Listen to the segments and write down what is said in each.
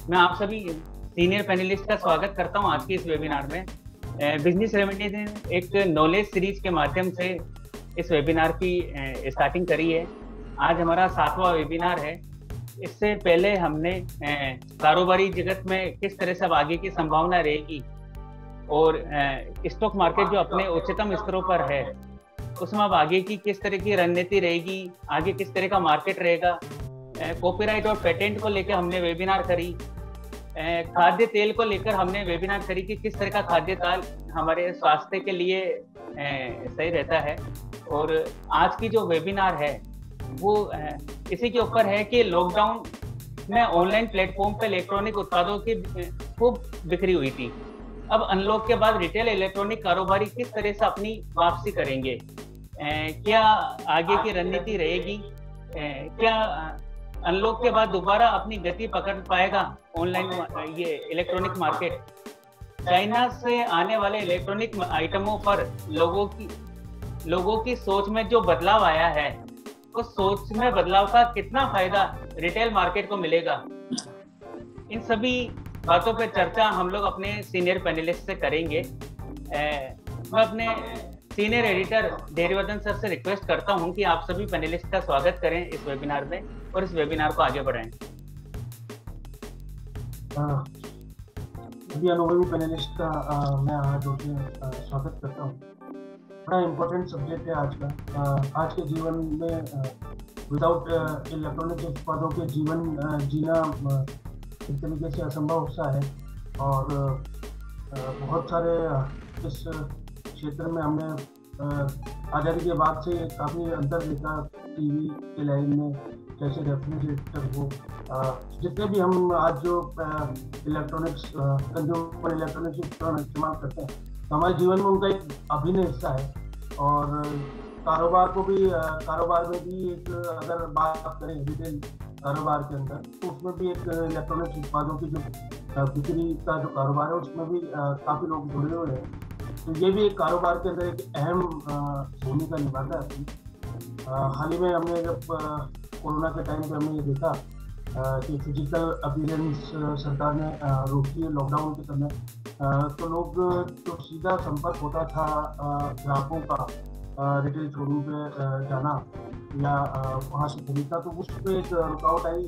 मैं आप सभी सीनियर पैनलिस्ट का स्वागत करता हूं आज के इस वेबिनार में। बिजनेस रेमेडी ने एक नॉलेज सीरीज के माध्यम से इस वेबिनार की स्टार्टिंग करी है। आज हमारा 7वां वेबिनार है। इससे पहले हमने कारोबारी जगत में किस तरह से अब आगे की संभावना रहेगी और स्टॉक मार्केट जो अपने उच्चतम स्तरों पर है उसमें अब आगे की किस तरह की रणनीति रहेगी, आगे किस तरह का मार्केट रहेगा, कॉपीराइट और पेटेंट को लेकर हमने वेबिनार करी। खाद्य तेल को लेकर हमने वेबिनार करी कि किस तरह का खाद्य तेल हमारे स्वास्थ्य के लिए सही रहता है। और आज की जो वेबिनार है वो इसी के ऊपर है कि लॉकडाउन में ऑनलाइन प्लेटफॉर्म पर इलेक्ट्रॉनिक उत्पादों की खूब बिक्री हुई थी। अब अनलॉक के बाद रिटेल इलेक्ट्रॉनिक कारोबारी किस तरह से अपनी वापसी करेंगे, क्या आगे की रणनीति रहेगी, क्या अनलॉक के बाद दोबारा अपनी गति पकड़ पाएगा ऑनलाइन ये इलेक्ट्रॉनिक मार्केट। चाइना से आने वाले इलेक्ट्रॉनिक आइटमों पर लोगों की सोच में जो बदलाव आया है उस सोच में बदलाव का कितना फायदा रिटेल मार्केट को मिलेगा, इन सभी बातों पर चर्चा हम लोग अपने सीनियर पैनलिस्ट से करेंगे। मैं अपने सीनियर एडिटर धैर्यवर्धन सर से रिक्वेस्ट करता हूं कि आप सभी पैनलिस्ट का स्वागत करें इस वेबिनार में और इस वेबिनार को आगे बढ़ाएं। सभी अनुभवी पैनलिस्ट का मैं हाथ जोड़ के स्वागत करता हूं। बड़ा इम्पोर्टेंट सब्जेक्ट है आज का। आज के जीवन में विदाउट इलेक्ट्रॉनिक उत्पादों के जीवन जीना एक तरीके से असंभव सा है। और बहुत सारे इस क्षेत्र में हमने आज़ादी के बाद से काफ़ी अंतर देखा। टीवी के लाइन में जैसे रेफ्रिजरेटर हो, जितने भी हम आज जो इलेक्ट्रॉनिक्स कंज्यूमर इलेक्ट्रॉनिक्स उपकरण इस्तेमाल करते हैं तो हमारे जीवन में उनका एक अभिन्न हिस्सा है। और कारोबार में भी एक अगर बात करें रिटेल कारोबार के अंदर तो उसमें भी एक इलेक्ट्रॉनिक्स उत्पादों की जो बिक्री का जो कारोबार है उसमें भी काफ़ी लोग जुड़े हुए हैं। तो ये भी एक कारोबार के अंदर एक अहम भूमिका निभाता है। हाल ही में हमने जब कोरोना के टाइम पे हमने ये देखा कि फिजिकल अपीयरेंस सरकार ने रोकी है लॉकडाउन के समय, तो लोग जो सीधा संपर्क होता था ग्राहकों का रिटेल शोरूम पे जाना या वहाँ से खरीदना, तो उस पर एक रुकावट आई।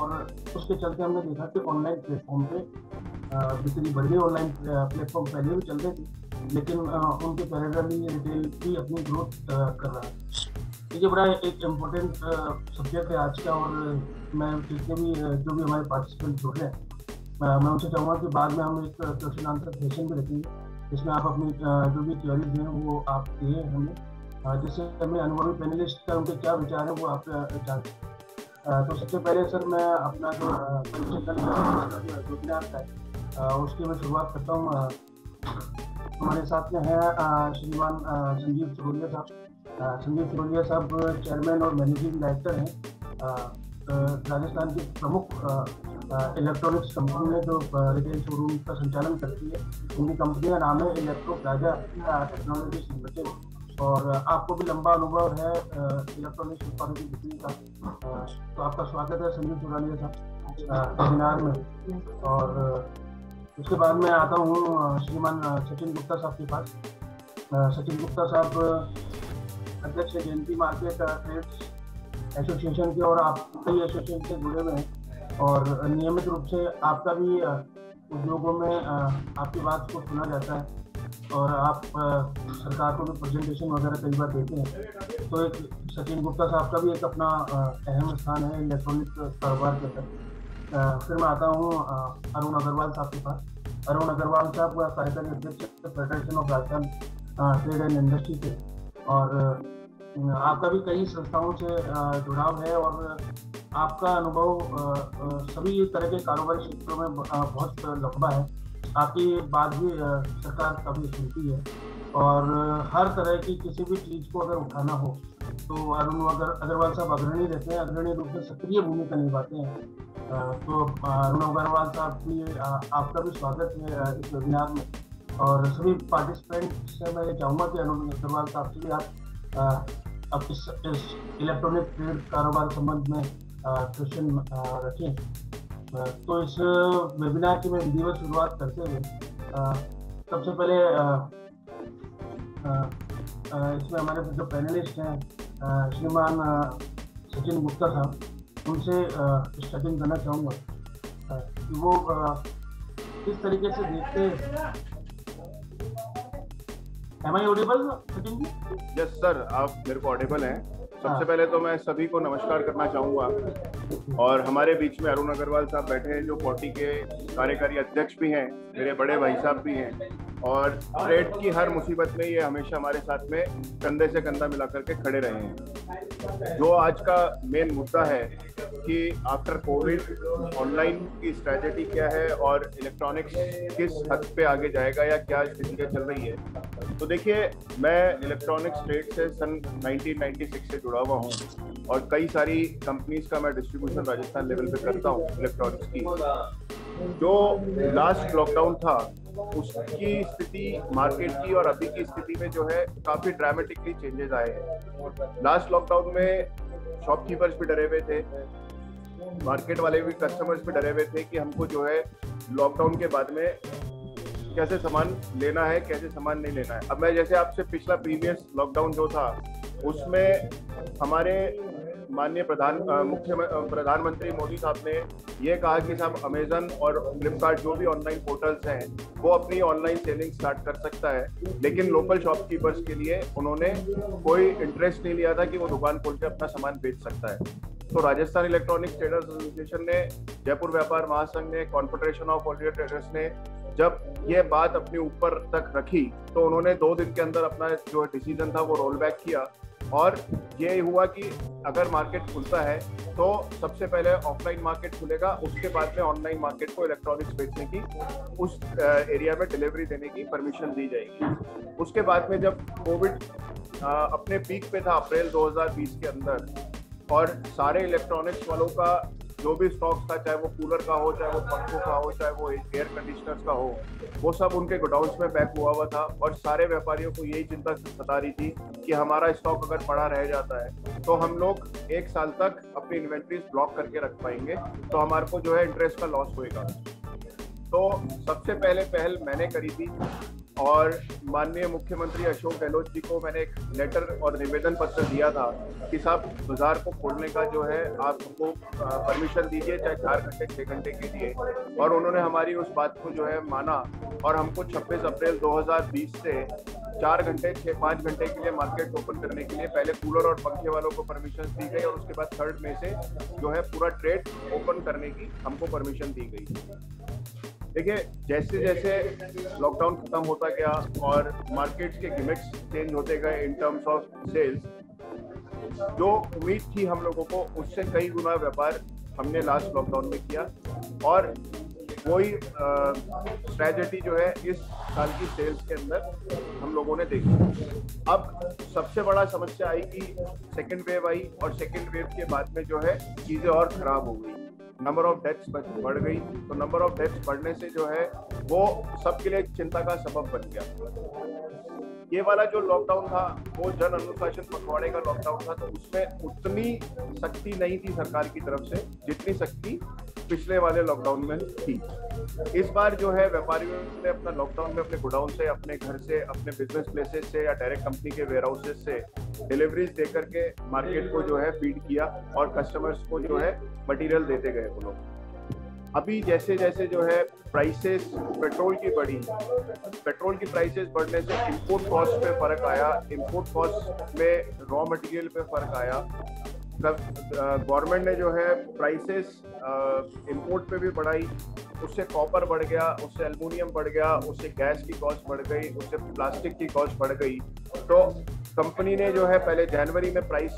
और उसके चलते हमने देखा कि ऑनलाइन प्लेटफॉर्म पे बिक्री बढ़ गई। ऑनलाइन प्लेटफॉर्म पहले भी चल रहे थे लेकिन उनके पैरेलली रिटेल भी अपनी ग्रोथ कर रहा है। ये बड़ा एक इम्पोर्टेंट सब्जेक्ट है आज का। और मैं जितने भी जो भी हमारे पार्टिसिपेंट जुड़ रहे हैं मैं उनसे चाहूँगा कि बाद में हम एक क्वेश्चन आंसर सेशन भी रखेंगे जिसमें आप अपनी जो भी क्वेरीज हैं वो आप दिए हमें, जिससे हमें अनुभवी पैनलिस्ट का उनके क्या विचार है वो आप जान। तो सबसे पहले सर मैं अपना जो वेबिनार है उसकी मैं शुरुआत करता हूँ। हमारे साथ में है श्रीमान संजीव सुरोलिया साहब। संजीव सुरोलिया साहब चेयरमैन और मैनेजिंग डायरेक्टर हैं राजस्थान की प्रमुख इलेक्ट्रॉनिक्स कंपनी है जो रिटेल शोरूम का संचालन करती है। उनकी कंपनी का नाम है इलेक्ट्रो प्लाजा टेक्नोलॉजीज लिमिटेड। और आपको भी लंबा अनुभव है इलेक्ट्रॉनिक्स उत्पादों की बिक्री का, तो आपका स्वागत है संजीव सुरोलिया साहब वेबिनार में। और उसके बाद में आता हूँ श्रीमान सचिन गुप्ता साहब के पास। सचिन गुप्ता साहब अध्यक्ष जयंती मार्केट ट्रेड्स एसोसिएशन के और आप कई एसोसिएशन से जुड़े हुए हैं और नियमित रूप से आपका भी उद्योगों में आपकी बात को सुना जाता है और आप सरकार को भी प्रेजेंटेशन वगैरह कई बार देते हैं। तो एक सचिन गुप्ता साहब का भी एक अपना अहम स्थान है इलेक्ट्रॉनिक कारोबार के अंदर। फिर मैं आता हूँ अरुण अग्रवाल साहब के पास। अरुण अग्रवाल साहब कार्यकारी अध्यक्ष federation of Rajasthan trade and industry के, और आपका भी कई संस्थाओं से जुड़ाव है और आपका अनुभव सभी तरह के कारोबारी क्षेत्रों में बहुत लंबा है। आपकी बात भी सरकार काफ़ी सुनती है और हर तरह की किसी भी चीज़ को अगर उठाना हो तो अरुण अग्रवाल साहब अग्रणी रहते हैं, अग्रणी रूप से सक्रिय भूमिका निभाते हैं। तो अरुण अग्रवाल साहब भी आपका भी स्वागत है इस वेबिनार में। और सभी पार्टिसिपेंट से मैं ये चाहूँगा कि अरुण अग्रवाल साहब से भी आप अब इस इलेक्ट्रॉनिक ट्रेड कारोबार संबंध में क्वेश्चन रखें। तो इस वेबिनार की मैं विधिवत शुरुआत करते हुए सबसे पहले इसमें हमारे जो पैनलिस्ट हैं श्रीमान सचिन गुप्ता साहब, उनसे स्टार्टिंग करना चाहूँगा कि वो किस तरीके से देखते हैं। Am I audible, Sachin ji? Yes sir, आप मेरे को ऑडिबल हैं। सबसे पहले तो मैं सभी को नमस्कार करना चाहूँगा और हमारे बीच में अरुण अग्रवाल साहब बैठे हैं जो 40 के कार्यकारी अध्यक्ष भी हैं, मेरे बड़े भाई साहब भी हैं और ट्रेड की हर मुसीबत में ये हमेशा हमारे साथ में कंधे से कंधा मिला करके खड़े रहे हैं। जो आज का मेन मुद्दा है कि आफ्टर कोविड ऑनलाइन की स्ट्रैटेजी क्या है और इलेक्ट्रॉनिक्स किस हद पे आगे जाएगा या क्या स्थितियाँ चल रही है। तो देखिए, मैं इलेक्ट्रॉनिक्स ट्रेड से सन 1996 से जुड़ा हुआ हूँ और कई सारी कंपनीज का मैं डिस्ट्रीब्यूशन राजस्थान लेवल पे करता हूँ इलेक्ट्रॉनिक्स की। जो लास्ट लॉकडाउन था उसकी स्थिति मार्केट की और अभी की स्थिति में जो है काफी ड्रामेटिकली चेंजेस आए हैं। लास्ट लॉकडाउन में शॉपकीपर्स भी डरे हुए थे, मार्केट वाले भी, कस्टमर्स भी डरे हुए थे कि हमको जो है लॉकडाउन के बाद में कैसे सामान लेना है, कैसे सामान नहीं लेना है। अब मैं जैसे आपसे पिछला प्रीवियस लॉकडाउन जो था उसमें हमारे माननीय प्रधानमंत्री मोदी साहब ने ये कहा कि साहब अमेजन और फ्लिपकार्ट जो भी ऑनलाइन पोर्टल्स हैं वो अपनी ऑनलाइन सेलिंग स्टार्ट कर सकता है, लेकिन लोकल शॉपकीपर्स के लिए उन्होंने कोई इंटरेस्ट नहीं लिया था कि वो दुकान खोल के अपना सामान बेच सकता है। तो राजस्थान इलेक्ट्रॉनिक्स ट्रेडर्स एसोसिएशन ने, जयपुर व्यापार महासंघ ने, कॉन्फेडरेशन ऑफ ऑडियो ट्रेडर्स ने जब ये बात अपने ऊपर तक रखी तो उन्होंने 2 दिन के अंदर अपना जो डिसीजन था वो रोल बैक किया और ये हुआ कि अगर मार्केट खुलता है तो सबसे पहले ऑफलाइन मार्केट खुलेगा, उसके बाद में ऑनलाइन मार्केट को इलेक्ट्रॉनिक्स बेचने की, उस एरिया में डिलीवरी देने की परमिशन दी जाएगी। उसके बाद में जब कोविड अपने पीक पे था अप्रैल 2020 के अंदर और सारे इलेक्ट्रॉनिक्स वालों का जो भी स्टॉक था, चाहे वो कूलर का हो, चाहे वो पंखों का हो, चाहे वो एयर कंडीशनर्स का हो, वो सब उनके गोडाउन्स में पैक हुआ था और सारे व्यापारियों को यही चिंता सता रही थी कि हमारा स्टॉक अगर पड़ा रह जाता है तो हम लोग 1 साल तक अपनी इन्वेंट्रीज ब्लॉक करके रख पाएंगे, तो हमारे को जो है इंटरेस्ट का लॉस होएगा। तो सबसे पहले पहल मैंने करी थी और माननीय मुख्यमंत्री अशोक गहलोत जी को मैंने एक लेटर और निवेदन पत्र दिया था कि साहब बाजार को खोलने का जो है आप हमको परमिशन दीजिए, चाहे 4 घंटे 6 घंटे के लिए। और उन्होंने हमारी उस बात को जो है माना और हमको 26 अप्रैल 2020 से 4 घंटे 5 घंटे के लिए मार्केट ओपन करने के लिए पहले कूलर और पंखे वालों को परमिशन दी गई और उसके बाद 3 मई से जो है पूरा ट्रेड ओपन करने की हमको परमिशन दी गई। देखिए, जैसे जैसे लॉकडाउन खत्म होता गया और मार्केट्स के गिमिक्स चेंज होते गए इन टर्म्स ऑफ सेल्स, जो उम्मीद थी हम लोगों को उससे कई गुना व्यापार हमने लास्ट लॉकडाउन में किया और वही स्ट्रैटेजी जो है इस साल की सेल्स के अंदर हम लोगों ने देखी। अब सबसे बड़ा समस्या आई कि सेकेंड वेव आई और सेकेंड वेव के बाद में जो है चीज़ें और खराब हो गई, नंबर ऑफ डेथ्स बढ़ गई। तो नंबर ऑफ डेथ्स बढ़ने से जो है वो सबके लिए चिंता का सबब बन गया। ये वाला जो लॉकडाउन था वो जन अनुशासन पखवाड़े का लॉकडाउन था, तो उसमें उतनी सख्ती नहीं थी सरकार की तरफ से जितनी सख्ती पिछले वाले लॉकडाउन में थी। इस बार जो है व्यापारियों ने अपना लॉकडाउन में अपने गोडाउन से, अपने घर से, अपने बिजनेस प्लेसेस से या डायरेक्ट कंपनी के वेयर हाउसेस से डिलीवरीज दे करके मार्केट को जो है फीड किया और कस्टमर्स को जो है मटेरियल देते गए वो लोग। अभी जैसे जैसे जो है प्राइसेस पेट्रोल की बढ़ी, पेट्रोल की प्राइसेस बढ़ने से इंपोर्ट कॉस्ट पे फर्क आया, इंपोर्ट कॉस्ट में रॉ मटेरियल पे फर्क आया। गवर्नमेंट ने जो है प्राइसेस इंपोर्ट पे भी बढ़ाई, उससे कॉपर बढ़ गया, उससे एल्युमिनियम बढ़ गया, उससे गैस की कॉस्ट बढ़ गई, उससे प्लास्टिक की कॉस्ट बढ़ गई। तो कंपनी ने जो है पहले जनवरी में प्राइस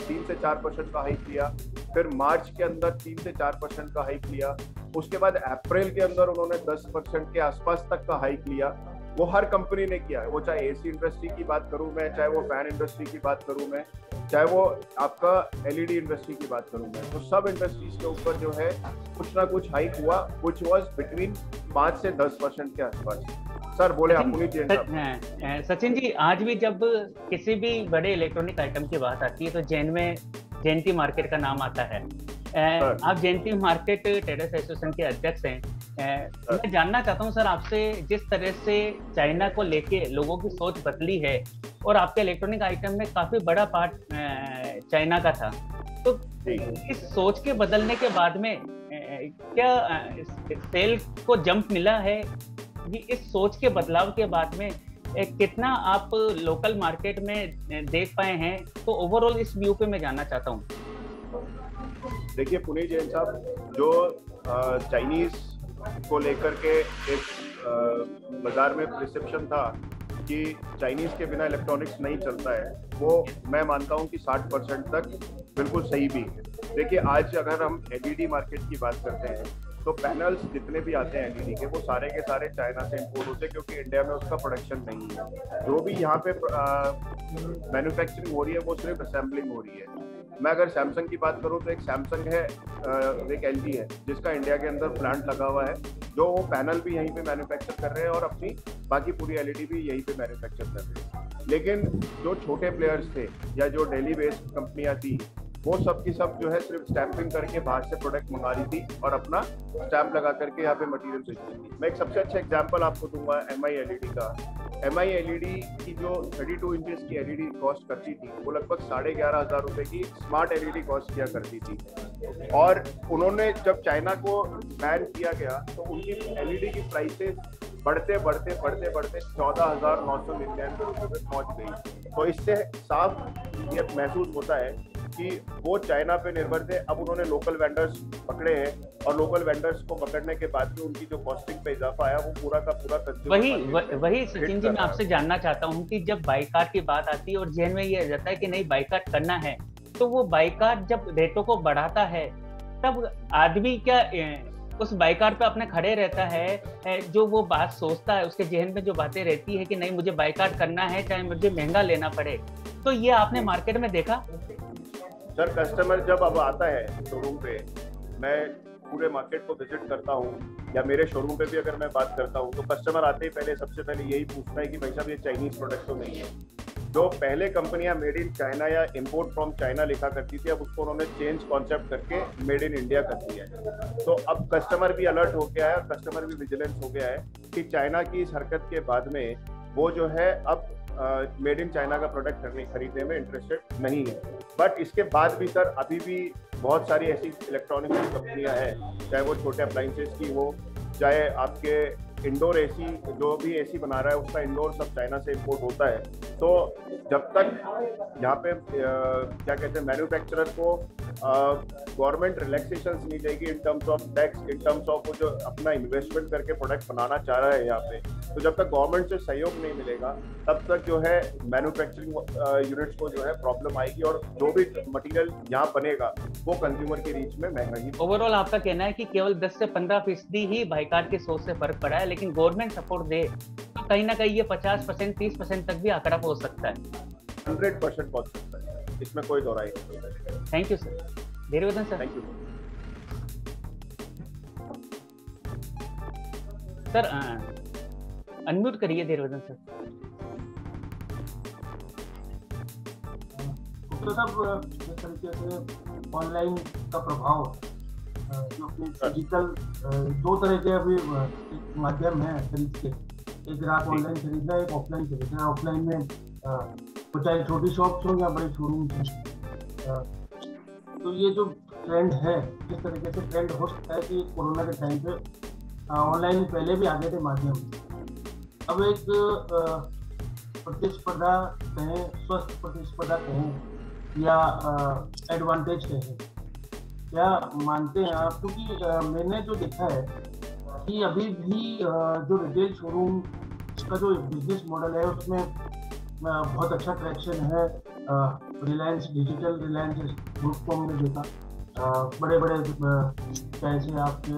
3 से 4% का हाइक लिया, फिर मार्च के अंदर 3 से 4% का हाइक लिया, उसके बाद अप्रैल के अंदर उन्होंने 10% के आसपास तक का हाइक लिया। वो हर कंपनी ने किया है, वो चाहे एसी इंडस्ट्री की बात करूं मैं, चाहे वो फैन इंडस्ट्री की बात करूं मैं, चाहे वो आपका एलईडी इंडस्ट्री की बात करूं मैं, तो सब इंडस्ट्रीज के ऊपर जो है कुछ ना कुछ हाइक हुआ, व्हिच वाज बिटवीन 5 से 10% के आसपास। सर बोले आप सचिन जी, आज भी जब किसी भी बड़े इलेक्ट्रॉनिक आइटम की बात आती है तो जैन में जयंती मार्केट का नाम आता है। आप जेएनटी मार्केट ट्रेडर्स एसोसिएशन के अध्यक्ष हैं। मैं जानना चाहता हूं सर आपसे, जिस तरह से चाइना को लेके लोगों की सोच बदली है और आपके इलेक्ट्रॉनिक आइटम में काफी बड़ा पार्ट चाइना का था, तो इस सोच के बदलने के बाद में क्या सेल को जंप मिला है? इस सोच के बदलाव के बाद में कितना आप लोकल मार्केट में देख पाए हैं? तो ओवरऑल इस व्यू पे मैं जानना चाहता हूँ। देखिए पुनीत जैन साहब, जो चाइनीज को लेकर के एक बाजार में परसेप्शन था कि चाइनीज के बिना इलेक्ट्रॉनिक्स नहीं चलता है, वो मैं मानता हूँ कि 60% तक बिल्कुल सही भी है। देखिए आज अगर हम एलईडी मार्केट की बात करते हैं तो पैनल्स जितने भी आते हैं एलईडी के, वो सारे के सारे चाइना से इंपोर्ट होते हैं, क्योंकि इंडिया में उसका प्रोडक्शन नहीं है। जो भी यहाँ पे मैन्युफैक्चरिंग हो रही है वो सिर्फ असेंबलिंग हो रही है। मैं अगर सैमसंग की बात करूं तो एक सैमसंग है, एक एलजी है, जिसका इंडिया के अंदर प्लांट लगा हुआ है, जो वो पैनल भी यहीं पे मैन्युफैक्चर कर रहे हैं और अपनी बाकी पूरी एलईडी भी यहीं पे मैन्युफैक्चर कर रहे हैं। लेकिन जो छोटे प्लेयर्स थे या जो दिल्ली बेस्ड कंपनियां थी, वो सब की सब जो है सिर्फ स्टैंपिंग करके बाहर से प्रोडक्ट मंगा रही थी और अपना स्टैंप लगा करके यहाँ पे मटेरियल बेचती थी। मैं एक सबसे अच्छा एग्जांपल आपको दूंगा एमआई एलईडी का। एमआई एलईडी की जो 32 इंचेस की एलईडी कॉस्ट करती थी, वो लगभग 11,500 रुपए की स्मार्ट एलईडी कॉस्ट किया करती थी। और उन्होंने जब चाइना को बैन किया गया तो उनकी एलईडी की प्राइसेस बढ़ते बढ़ते 14,999 रुपए पे पहुंच गई। तो इससे साफ ये महसूस होता है कि वो चाइना पे निर्भर थे। अब उन्होंने लोकल वेंडर्स पकड़े हैं और लोकल वेंडर्स को पकड़ने के बाद भी उनकी जो कॉस्टिंग पे इजाफा आया वो पूरा का पूरा वही सचिन जी, मैं आपसे जानना चाहता हूँ कि जब बाइकाट की बात आती है और जहन में ये रहता है कि नहीं बाइकाट करना है, तो वो बाइकाट जब रेटों को बढ़ाता है तब आदमी क्या उस बाइकाट पे अपने खड़े रहता है? जो वो बात सोचता है, उसके जहन में जो बातें रहती है कि नहीं मुझे बाइकाट करना है चाहे मुझे महंगा लेना पड़े, तो ये आपने मार्केट में देखा? सर कस्टमर जब अब आता है शोरूम पे, मैं पूरे मार्केट को विजिट करता हूँ या मेरे शोरूम पे भी अगर मैं बात करता हूँ, तो कस्टमर आते ही पहले सबसे पहले यही पूछता है कि भाई साहब ये चाइनीज प्रोडक्ट तो नहीं है। जो पहले कंपनियां मेड इन चाइना या इंपोर्ट फ्रॉम चाइना लिखा करती थी, अब उसको उन्होंने चेंज कॉन्सेप्ट करके मेड इन इंडिया कर दिया है। तो अब कस्टमर भी अलर्ट हो गया है और कस्टमर भी विजिलेंस हो गया है कि चाइना की इस हरकत के बाद में वो जो है अब मेड इन चाइना का प्रोडक्ट खरीदने में इंटरेस्टेड नहीं है। बट इसके बाद भी सर अभी भी बहुत सारी ऐसी इलेक्ट्रॉनिक कंपनियां हैं, चाहे वो छोटे अप्लाइंसेस की हो, चाहे आपके इंडोर एसी, जो भी एसी बना रहा है उसका इंडोर सब चाइना से इंपोर्ट होता है। तो जब तक यहाँ पे क्या कहते हैं मैन्युफैक्चरर को गवर्नमेंट रिलैक्सेशंस नहीं देगी in terms of tax, in terms of जो अपना इन्वेस्टमेंट करके प्रोडक्ट बनाना चाह रहा है यहाँ पे, तो जब तक गवर्नमेंट से सहयोग नहीं मिलेगा तब तक जो है मैन्युफैक्चरिंग यूनिट्स को जो है प्रॉब्लम आएगी और जो भी मटेरियल यहाँ बनेगा वो कंज्यूमर की रीच में महंगा ही। ओवरऑल आपका कहना है कि केवल 10 से 15% ही बाइकाट की सोच से फर्क पड़ा है, लेकिन गवर्नमेंट सपोर्ट दे तो कहीं ना कहीं ये 50%, 30% तक भी आंकड़ा पहुंच सकता है। 100% पहुंच सकता है, इसमें कोई दो राय नहीं। Thank you sir. Dervardhan sir. Thank you sir. Unmute करिए देरवर्धन सर। तो सब जिस तरीके से ऑनलाइन का प्रभाव जो अपने फिजिकल दो तरह के अभी माध्यम है खरीद के, एक ग्राहक ऑनलाइन खरीदना है, एक ऑफलाइन खरीदना है। ऑफलाइन में तो चाहे छोटी शॉप्स हो या बड़े शोरूम हो, तो ये जो ट्रेंड है, जिस तरीके से ट्रेंड हो सकता है कि कोरोना के टाइम पे ऑनलाइन पहले भी आगे थे माध्यम, अब एक प्रतिस्पर्धा कहें, स्वस्थ प्रतिस्पर्धा कहें या एडवांटेज कहें, क्या मानते हैं आप? क्योंकि मैंने जो देखा है कि अभी भी जो रिटेल शोरूम का जो बिजनेस मॉडल है उसमें बहुत अच्छा ट्रैक्शन है। रिलायंस डिजिटल, रिलायंस ग्रुप को हमने देखा, बड़े बड़े जैसे आपके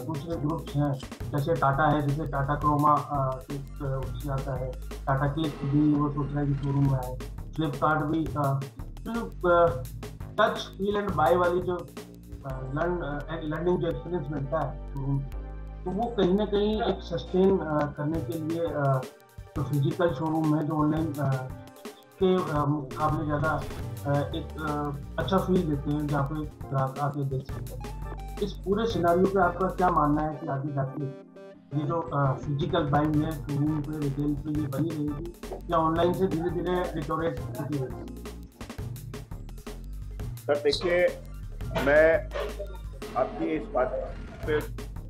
दूसरे ग्रुप्स हैं, जैसे टाटा है, जैसे टाटा क्रोमा उससे आता है, टाटा क्लिक भी वो सोच रहा है कि शोरूम में आए, फ्लिपकार्ट भी टच फील एंड बाय वाली जो लर्निंग जो एक्सपीरियंस मिलता है शोरूम, तो वो कहीं ना कहीं एक सस्टेन करने के लिए जो फिजिकल शोरूम है, जो ऑनलाइन के मुकाबले ज़्यादा एक अच्छा फील देते हैं जहाँ पे ग्राहक आके देख सकते हैं। इस पूरे सिनारियो पे आपका क्या मानना है कि आगे जाके ये जो फिजिकल बाइंग है शोरूम पे रिटेल पे ये बनी रहेगी या ऑनलाइन से धीरे धीरे डिटोरेट होती रहेगी? सर देखिए, मैं आपकी इस बात पे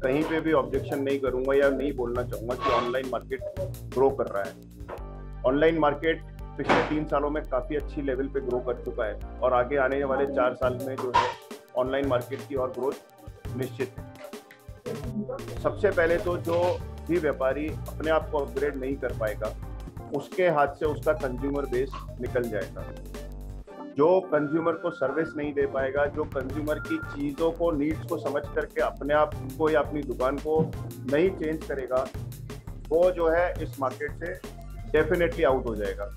कहीं पे भी ऑब्जेक्शन नहीं करूंगा या नहीं बोलना चाहूंगा कि ऑनलाइन मार्केट ग्रो कर रहा है। ऑनलाइन मार्केट पिछले 3 सालों में काफ़ी अच्छी लेवल पे ग्रो कर चुका है और आगे आने वाले 4 साल में जो है ऑनलाइन मार्केट की और ग्रोथ निश्चित है। सबसे पहले तो जो भी व्यापारी अपने आप को अपग्रेड नहीं कर पाएगा उसके हाथ से उसका कंज्यूमर बेस निकल जाएगा। जो कंज्यूमर को सर्विस नहीं दे पाएगा, जो कंज्यूमर की चीज़ों को, नीड्स को समझ करके अपने आप को या अपनी दुकान को नहीं चेंज करेगा, वो जो है इस मार्केट से डेफिनेटली आउट हो जाएगा।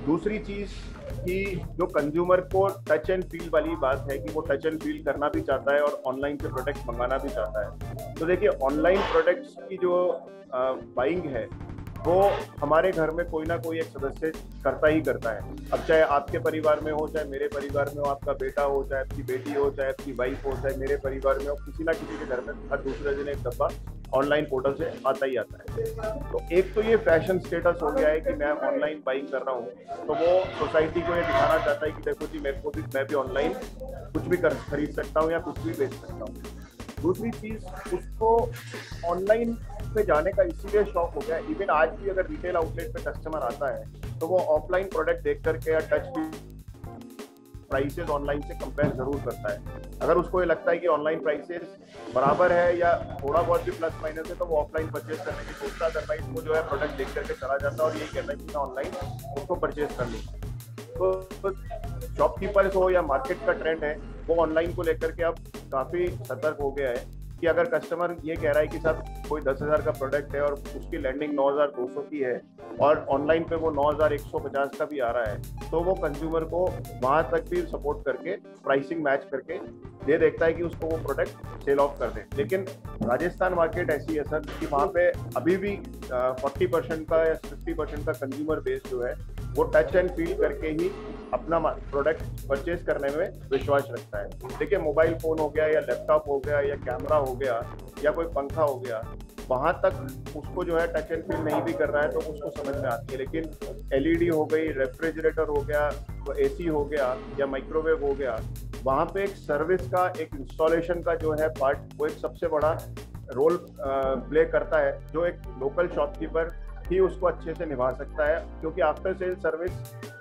दूसरी चीज़ कि जो कंज्यूमर को टच एंड फील वाली बात है कि वो टच एंड फील करना भी चाहता है और ऑनलाइन से प्रोडक्ट मंगाना भी चाहता है। तो देखिए, ऑनलाइन प्रोडक्ट्स की जो बाइंग है वो हमारे घर में कोई ना कोई एक सदस्य करता ही करता है। अब चाहे आपके परिवार में हो, चाहे मेरे परिवार में हो, आपका बेटा हो, चाहे आपकी बेटी हो, चाहे आपकी वाइफ हो, चाहे मेरे परिवार में हो, किसी ना किसी के घर में हर दूसरे दिन एक डब्बा ऑनलाइन पोर्टल से आता ही आता है। तो एक तो ये फैशन स्टेटस हो गया है कि मैं ऑनलाइन बाइंग कर रहा हूँ, तो वो सोसाइटी को ये दिखाना चाहता है कि देखो जी मैं भी ऑनलाइन कुछ भी खरीद सकता हूँ या कुछ भी बेच सकता हूँ। दूसरी चीज़, उसको ऑनलाइन पे जाने का इसीलिए शौक हो गया। इवन आज भी अगर रिटेल आउटलेट पे कस्टमर आता है तो वो ऑफलाइन प्रोडक्ट देख करके या टच प्राइसेस ऑनलाइन से कंपेयर जरूर करता है। अगर उसको ये लगता है कि ऑनलाइन प्राइसेस बराबर है या थोड़ा बहुत भी प्लस माइनस है तो वो ऑफलाइन परचेज करने की सोचता है, अदरवाइज वो जो है प्रोडक्ट देख करके चला जाता है और यही कहता है कि मैं ऑनलाइन उसको परचेज कर लूँ। तो शॉपकीपर्स हो या मार्केट का ट्रेंड है वो ऑनलाइन को लेकर के अब काफ़ी सतर्क हो गया है कि अगर कस्टमर ये कह रहा है कि साहब कोई 10,000 का प्रोडक्ट है और उसकी लैंडिंग 9,200 की है और ऑनलाइन पे वो 9,150 का भी आ रहा है, तो वो कंज्यूमर को वहाँ तक भी सपोर्ट करके प्राइसिंग मैच करके दे देखता है कि उसको वो प्रोडक्ट सेल ऑफ कर दे। लेकिन राजस्थान मार्केट ऐसी है सर कि वहाँ पे अभी भी 40% का या 50% का कंज्यूमर बेस जो है वो टच एंड फील करके ही अपना प्रोडक्ट परचेज करने में विश्वास रखता है। देखिए, मोबाइल फोन हो गया या लैपटॉप हो गया या कैमरा हो गया या कोई पंखा हो गया, वहाँ तक उसको जो है टच एंड फील नहीं भी कर रहा है तो उसको समझ में आती है। लेकिन एलईडी हो गई, रेफ्रिजरेटर हो गया, एसी हो गया या माइक्रोवेव हो गया, वहाँ पे एक सर्विस का, एक इंस्टॉलेशन का जो है पार्ट, वो एक सबसे बड़ा रोल प्ले करता है जो एक लोकल शॉपकीपर ही उसको अच्छे से निभा सकता है। क्योंकि आफ्टर सेल सर्विस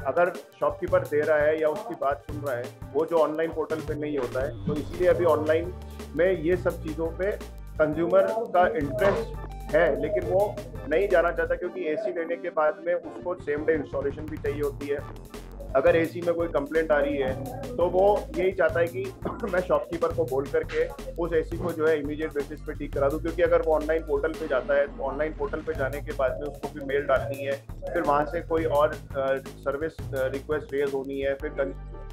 अगर शॉपकीपर दे रहा है या उसकी बात सुन रहा है, वो जो ऑनलाइन पोर्टल पे नहीं होता है। तो इसलिए अभी ऑनलाइन में ये सब चीज़ों पे कंज्यूमर का इंटरेस्ट है, लेकिन वो नहीं जाना चाहता क्योंकि एसी लेने के बाद में उसको सेम डे इंस्टॉलेशन भी चाहिए होती है। अगर एसी में कोई कंप्लेंट आ रही है तो वो यही चाहता है कि मैं शॉपकीपर को बोल करके उस एसी को जो है इमीडिएट बेसिस पे ठीक करा दूं। क्योंकि अगर वो ऑनलाइन पोर्टल पे जाता है तो ऑनलाइन पोर्टल पे जाने के बाद में उसको फिर मेल डालनी है, फिर वहाँ से कोई और सर्विस रिक्वेस्ट रेज होनी है, फिर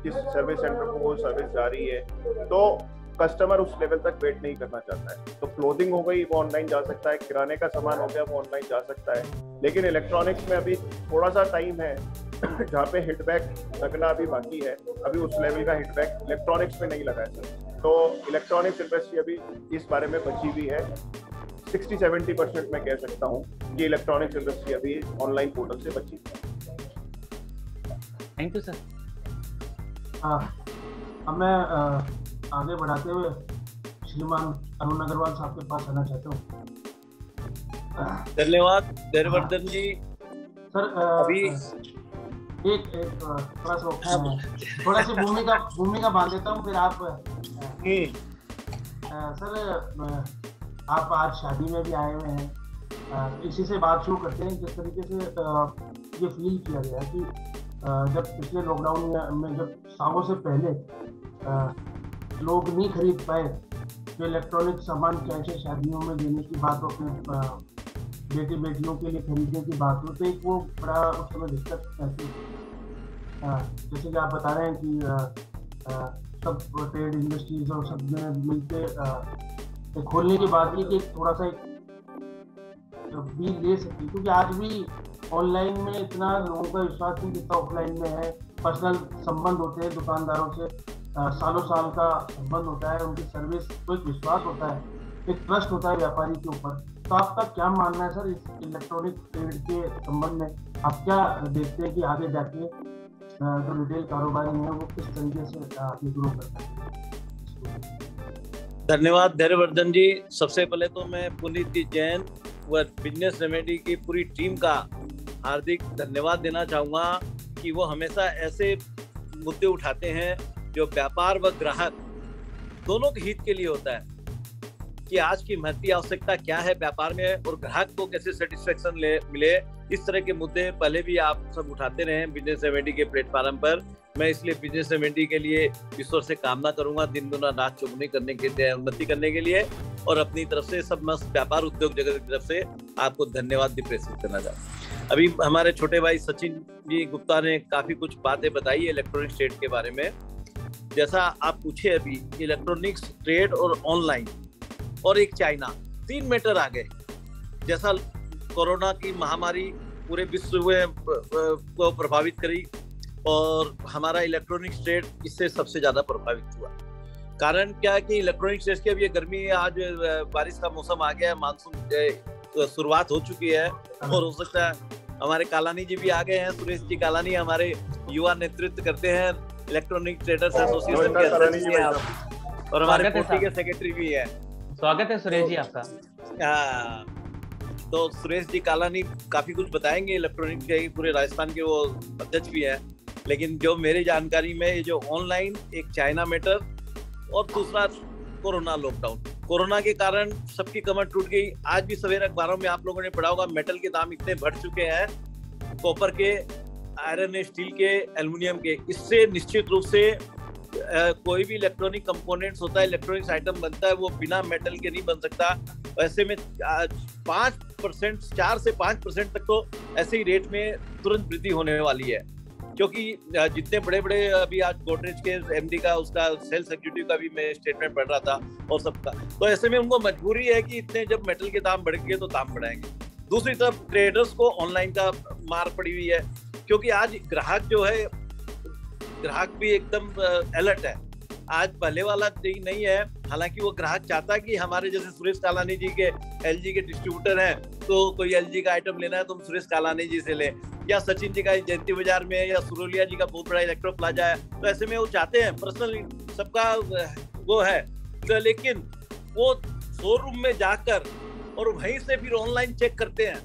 किस सर्विस सेंटर को वो सर्विस जा रही है, तो कस्टमर उस लेवल तक वेट नहीं करना चाहता है। तो क्लोथिंग हो गई वो ऑनलाइन जा सकता है, किराने का सामान हो गया वो ऑनलाइन जा सकता है। लेकिन इलेक्ट्रॉनिक्स में अभी थोड़ा सा टाइम है जहाँ पे हिटबैक लगना अभी बाकी है। अभी उस लेवल का हिटबैक इलेक्ट्रॉनिक्स में नहीं लगा है सर। तो इलेक्ट्रॉनिक्स इंडस्ट्री अभी इस बारे में बची हुई है। 60-70% मैं कह सकता हूँ कि इलेक्ट्रॉनिक्स इंडस्ट्री अभी ऑनलाइन पोर्टल से बची है। Thank you sir. अब मैं आगे बढ़ाते हुए श्रीमान अरुण अग्रवाल साहब के पास आना चाहता हूँ। धन्यवाद देववर्धन जी। सर अभी एक थोड़ा सी भूमिका बांध देता हूँ, फिर आप सर आप आज शादी में भी आए हुए हैं। इसी से बात शुरू करते हैं। जिस तरीके से ये फील किया गया कि जब पिछले लॉकडाउन में जब सालों से पहले लोग नहीं खरीद पाए जो इलेक्ट्रॉनिक सामान, कैसे शादियों में देने की बात हो, अपने बेटियों के लिए खरीदने की बात हो, तो एक वो बड़ा उस समय दिक्कत रहती है। जैसे कि आप बता रहे हैं कि सब ट्रेड इंडस्ट्रीज और सब ने मिलकर खोलने के बाद भी कि थोड़ा सा भी ले सकती, क्योंकि आज भी ऑनलाइन में इतना लोगों का विश्वास नहीं जितना ऑफलाइन में है। पर्सनल संबंध होते हैं दुकानदारों से, सालों साल का संबंध होता है, उनकी सर्विस को एक विश्वास होता है, एक ट्रस्ट होता है व्यापारी के ऊपर। तो आपका क्या मानना है सर इस इलेक्ट्रॉनिक ट्रेड के संबंध में? आप क्या देखते हैं कि आगे जाके जो रिटेल कारोबारी है वो किस तरीके से आगे ग्रो करता है? धन्यवाद धैर्यवर्धन जी। सबसे पहले तो मैं पुनीत जी जैन व बिजनेस रेमेडी की पूरी टीम का हार्दिक धन्यवाद देना चाहूँगा कि वो हमेशा ऐसे मुद्दे उठाते हैं जो व्यापार व ग्राहक दोनों के हित के लिए होता है, कि आज की महती आवश्यकता क्या है व्यापार में और ग्राहक को कैसे सेटिस्फेक्शन मिले। इस तरह के मुद्दे पहले भी आप सब उठाते रहे हैं बिजनेस रेमेडी के प्लेटफॉर्म पर। मैं इसलिए बिजनेस रेमेडी के लिए ईश्वर से कामना करूंगा दिन दुना रात चौगुनी करने के लिए, उन्नति करने के लिए, और अपनी तरफ से सब मस्त व्यापार उद्योग जगत की तरफ से आपको धन्यवाद भी प्रेषित करना चाहता हूँ। अभी हमारे छोटे भाई सचिन जी गुप्ता ने काफी कुछ बातें बताई इलेक्ट्रॉनिक ट्रेड के बारे में। जैसा आप पूछे अभी, इलेक्ट्रॉनिक्स ट्रेड और ऑनलाइन और एक चाइना, 3 मैटर आ गए। जैसा कोरोना की महामारी पूरे विश्व को प्रभावित करी और हमारा इलेक्ट्रॉनिक्स ट्रेड इससे सबसे ज्यादा प्रभावित हुआ। कारण क्या है कि इलेक्ट्रॉनिक्स ट्रेड की अब ये गर्मी, आज बारिश का मौसम आ गया है, मानसून शुरुआत हो चुकी है, और हो सकता है हमारे कालानी जी भी आ गए हैं। सुरेश जी कालानी हमारे युवा नेतृत्व करते हैं इलेक्ट्रॉनिक ट्रेडर्स एसोसिएशन के अध्यक्ष हैं आप, और हमारे पोर्टी के सेक्रेटरी भी है। स्वागत है सुरेश जी आपका। तो सुरेश जी कालानी काफी कुछ बताएंगे इलेक्ट्रॉनिक के, पूरे राजस्थान के वो अध्यक्ष भी है। लेकिन जो मेरी जानकारी में ये जो ऑनलाइन, एक चाइना मैटर और दूसरा कोरोना लॉकडाउन, कोरोना के कारण सबकी कमर टूट गई। आज भी सवेरे अखबारों में आप लोगों ने पढ़ा होगा, मेटल के दाम इतने बढ़ चुके हैं, कॉपर के, आयरन, स्टील के, एल्युमिनियम के। इससे निश्चित रूप से कोई भी इलेक्ट्रॉनिक कंपोनेंट्स होता है, इलेक्ट्रॉनिक्स आइटम बनता है, वो बिना मेटल के नहीं बन सकता। ऐसे में 5%, 4 से 5% तक तो ऐसे ही रेट में तुरंत वृद्धि होने वाली है। क्योंकि जितने बड़े बड़े, अभी आज गोदरेज के एमडी का, उसका सेल्स एग्जीक्यूटिव का भी मैं स्टेटमेंट पढ़ रहा था और सबका, तो ऐसे में उनको मजबूरी है कि इतने जब मेटल के दाम बढ़ गए तो दाम बढ़ाएंगे। दूसरी तरफ ट्रेडर्स को ऑनलाइन का मार पड़ी हुई है, क्योंकि आज ग्राहक जो है, ग्राहक भी एकदम अलर्ट है। आज पहले वाला नहीं है। हालांकि वो ग्राहक चाहता है कि हमारे जैसे सुरेश कालानी जी के एलजी के डिस्ट्रीब्यूटर हैं, तो कोई एलजी का आइटम लेना है तो हम सुरेश कालानी जी से लें, या सचिन जी का जयंती बाजार में, या सुरोलिया जी का बहुत बड़ा इलेक्ट्रो प्लाजा है। तो ऐसे में वो चाहते हैं, पर्सनली सबका वो है, तो लेकिन वो शोरूम में जाकर और वहीं से फिर ऑनलाइन चेक करते हैं।